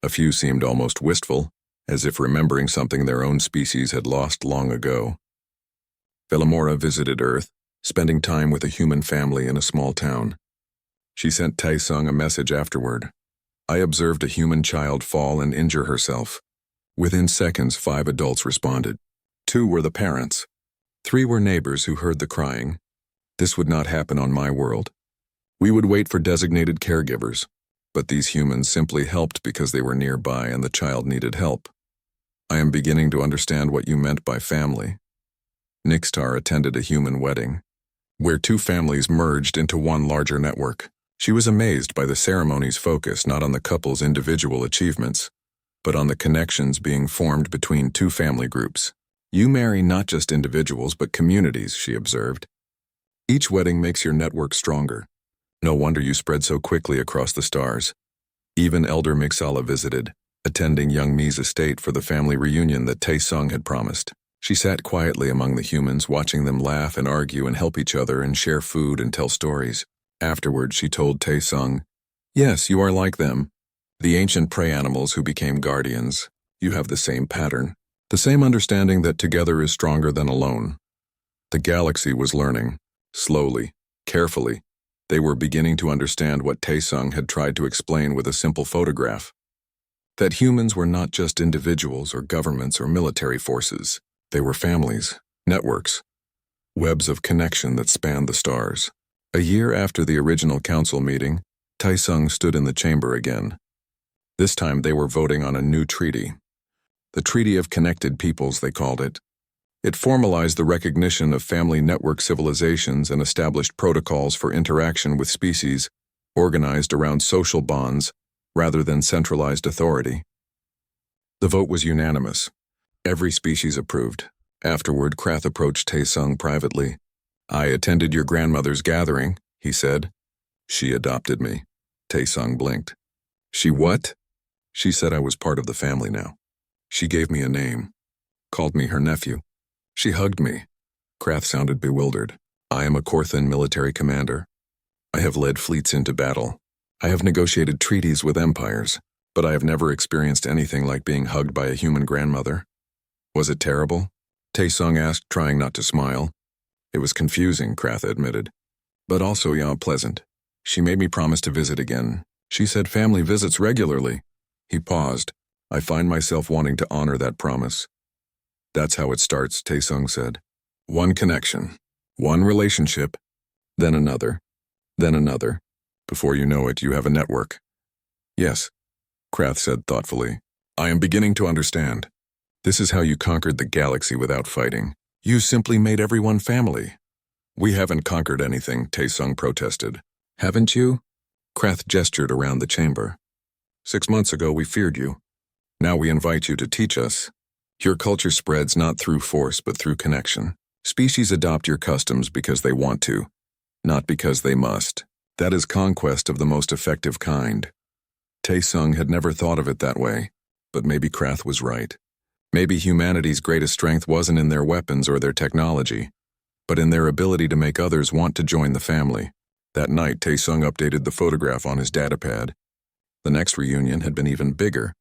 Speaker 1: A few seemed almost wistful, as if remembering something their own species had lost long ago. Velamora visited Earth, spending time with a human family in a small town. She sent Taesung a message afterward. I observed a human child fall and injure herself. Within seconds, 5 adults responded. 2 were the parents. 3 were neighbors who heard the crying. This would not happen on my world. We would wait for designated caregivers, but these humans simply helped because they were nearby and the child needed help. I am beginning to understand what you meant by family. Nixtar attended a human wedding, where 2 families merged into one larger network. She was amazed by the ceremony's focus not on the couple's individual achievements, but on the connections being formed between 2 family groups. You marry not just individuals but communities, she observed. Each wedding makes your network stronger. No wonder you spread so quickly across the stars. Even Elder Mixala visited, attending young Mi's estate for the family reunion that Taesung had promised. She sat quietly among the humans, watching them laugh and argue and help each other and share food and tell stories. Afterward, she told Taesung, yes, you are like them. The ancient prey animals who became guardians. You have the same pattern. The same understanding that together is stronger than alone. The galaxy was learning. Slowly, carefully, they were beginning to understand what Taesung had tried to explain with a simple photograph. That humans were not just individuals or governments or military forces. They were families, networks, webs of connection that spanned the stars. A year after the original council meeting, Taesung stood in the chamber again. This time they were voting on a new treaty. The Treaty of Connected Peoples, they called it. It formalized the recognition of family network civilizations and established protocols for interaction with species organized around social bonds rather than centralized authority. The vote was unanimous. Every species approved. Afterward, Krath approached Taesung privately. I attended your grandmother's gathering, he said. She adopted me. Taesung blinked. She what? She said I was part of the family now. She gave me a name, called me her nephew. She hugged me. Krath sounded bewildered. I am a Korthan military commander. I have led fleets into battle. I have negotiated treaties with empires, but I have never experienced anything like being hugged by a human grandmother. Was it terrible? Taesung asked, trying not to smile. It was confusing, Krath admitted, but also pleasant. She made me promise to visit again. She said family visits regularly. He paused. I find myself wanting to honor that promise. That's how it starts, Taesung said. One connection, one relationship, then another, then another. Before you know it, you have a network. Yes, Krath said thoughtfully. I am beginning to understand. This is how you conquered the galaxy without fighting. You simply made everyone family. We haven't conquered anything, Taesung protested. Haven't you? Krath gestured around the chamber. 6 months ago we feared you. Now we invite you to teach us. Your culture spreads not through force but through connection. Species adopt your customs because they want to, not because they must. That is conquest of the most effective kind. Taesung had never thought of it that way, but maybe Krath was right. Maybe humanity's greatest strength wasn't in their weapons or their technology, but in their ability to make others want to join the family. That night, Taesung updated the photograph on his datapad. The next reunion had been even bigger.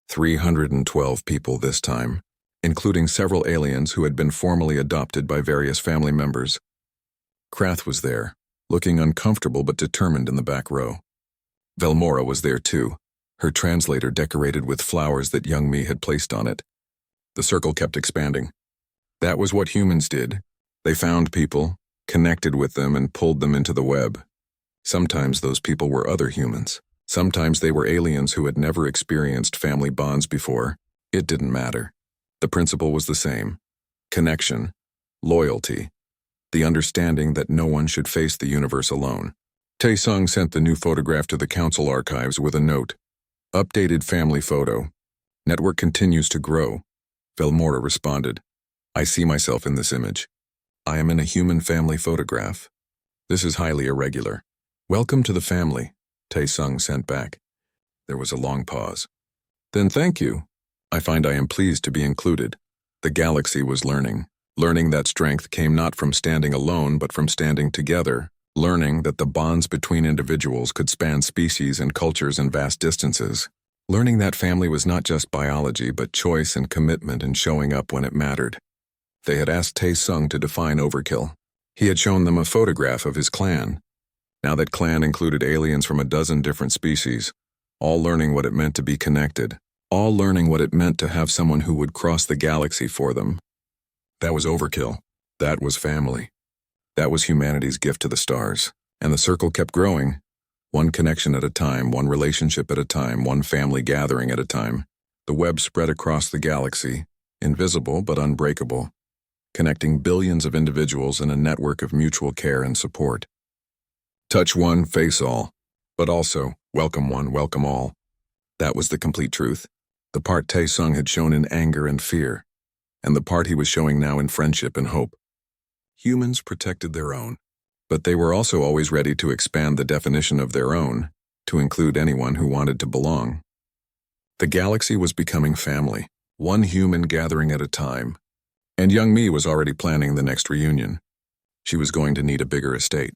Speaker 1: 312 people this time, including several aliens who had been formally adopted by various family members. Krath was there, looking uncomfortable but determined in the back row. Velmora was there too, her translator decorated with flowers that young Mi had placed on it. The circle kept expanding. That was what humans did. They found people, connected with them, and pulled them into the web. Sometimes those people were other humans. Sometimes they were aliens who had never experienced family bonds before. It didn't matter. The principle was the same. Connection, loyalty, the understanding that no one should face the universe alone. Tae-sung sent the new photograph to the council archives with a note. Updated family photo. Network continues to grow. Velmora responded. I see myself in this image. I am in a human family photograph. This is highly irregular. Welcome to the family, Tae-sung sent back. There was a long pause. Then thank you. I find I am pleased to be included. The galaxy was learning that strength came not from standing alone but from standing together, learning that the bonds between individuals could span species and cultures and vast distances, learning that family was not just biology but choice and commitment and showing up when it mattered. They had asked Tae-sung to define Overkill. He had shown them a photograph of his clan. Now that clan included aliens from a dozen different species, all learning what it meant to be connected, all learning what it meant to have someone who would cross the galaxy for them. That was Overkill. That was family. That was humanity's gift to the stars. And the circle kept growing. One connection at a time, one relationship at a time, one family gathering at a time. The web spread across the galaxy, invisible but unbreakable, connecting billions of individuals in a network of mutual care and support. Touch one, face all. But also, welcome one, welcome all. That was the complete truth. The part Tae-sung had shown in anger and fear, and the part he was showing now in friendship and hope. Humans protected their own, but they were also always ready to expand the definition of their own, to include anyone who wanted to belong. The galaxy was becoming family, one human gathering at a time, and young me was already planning the next reunion. She was going to need a bigger estate.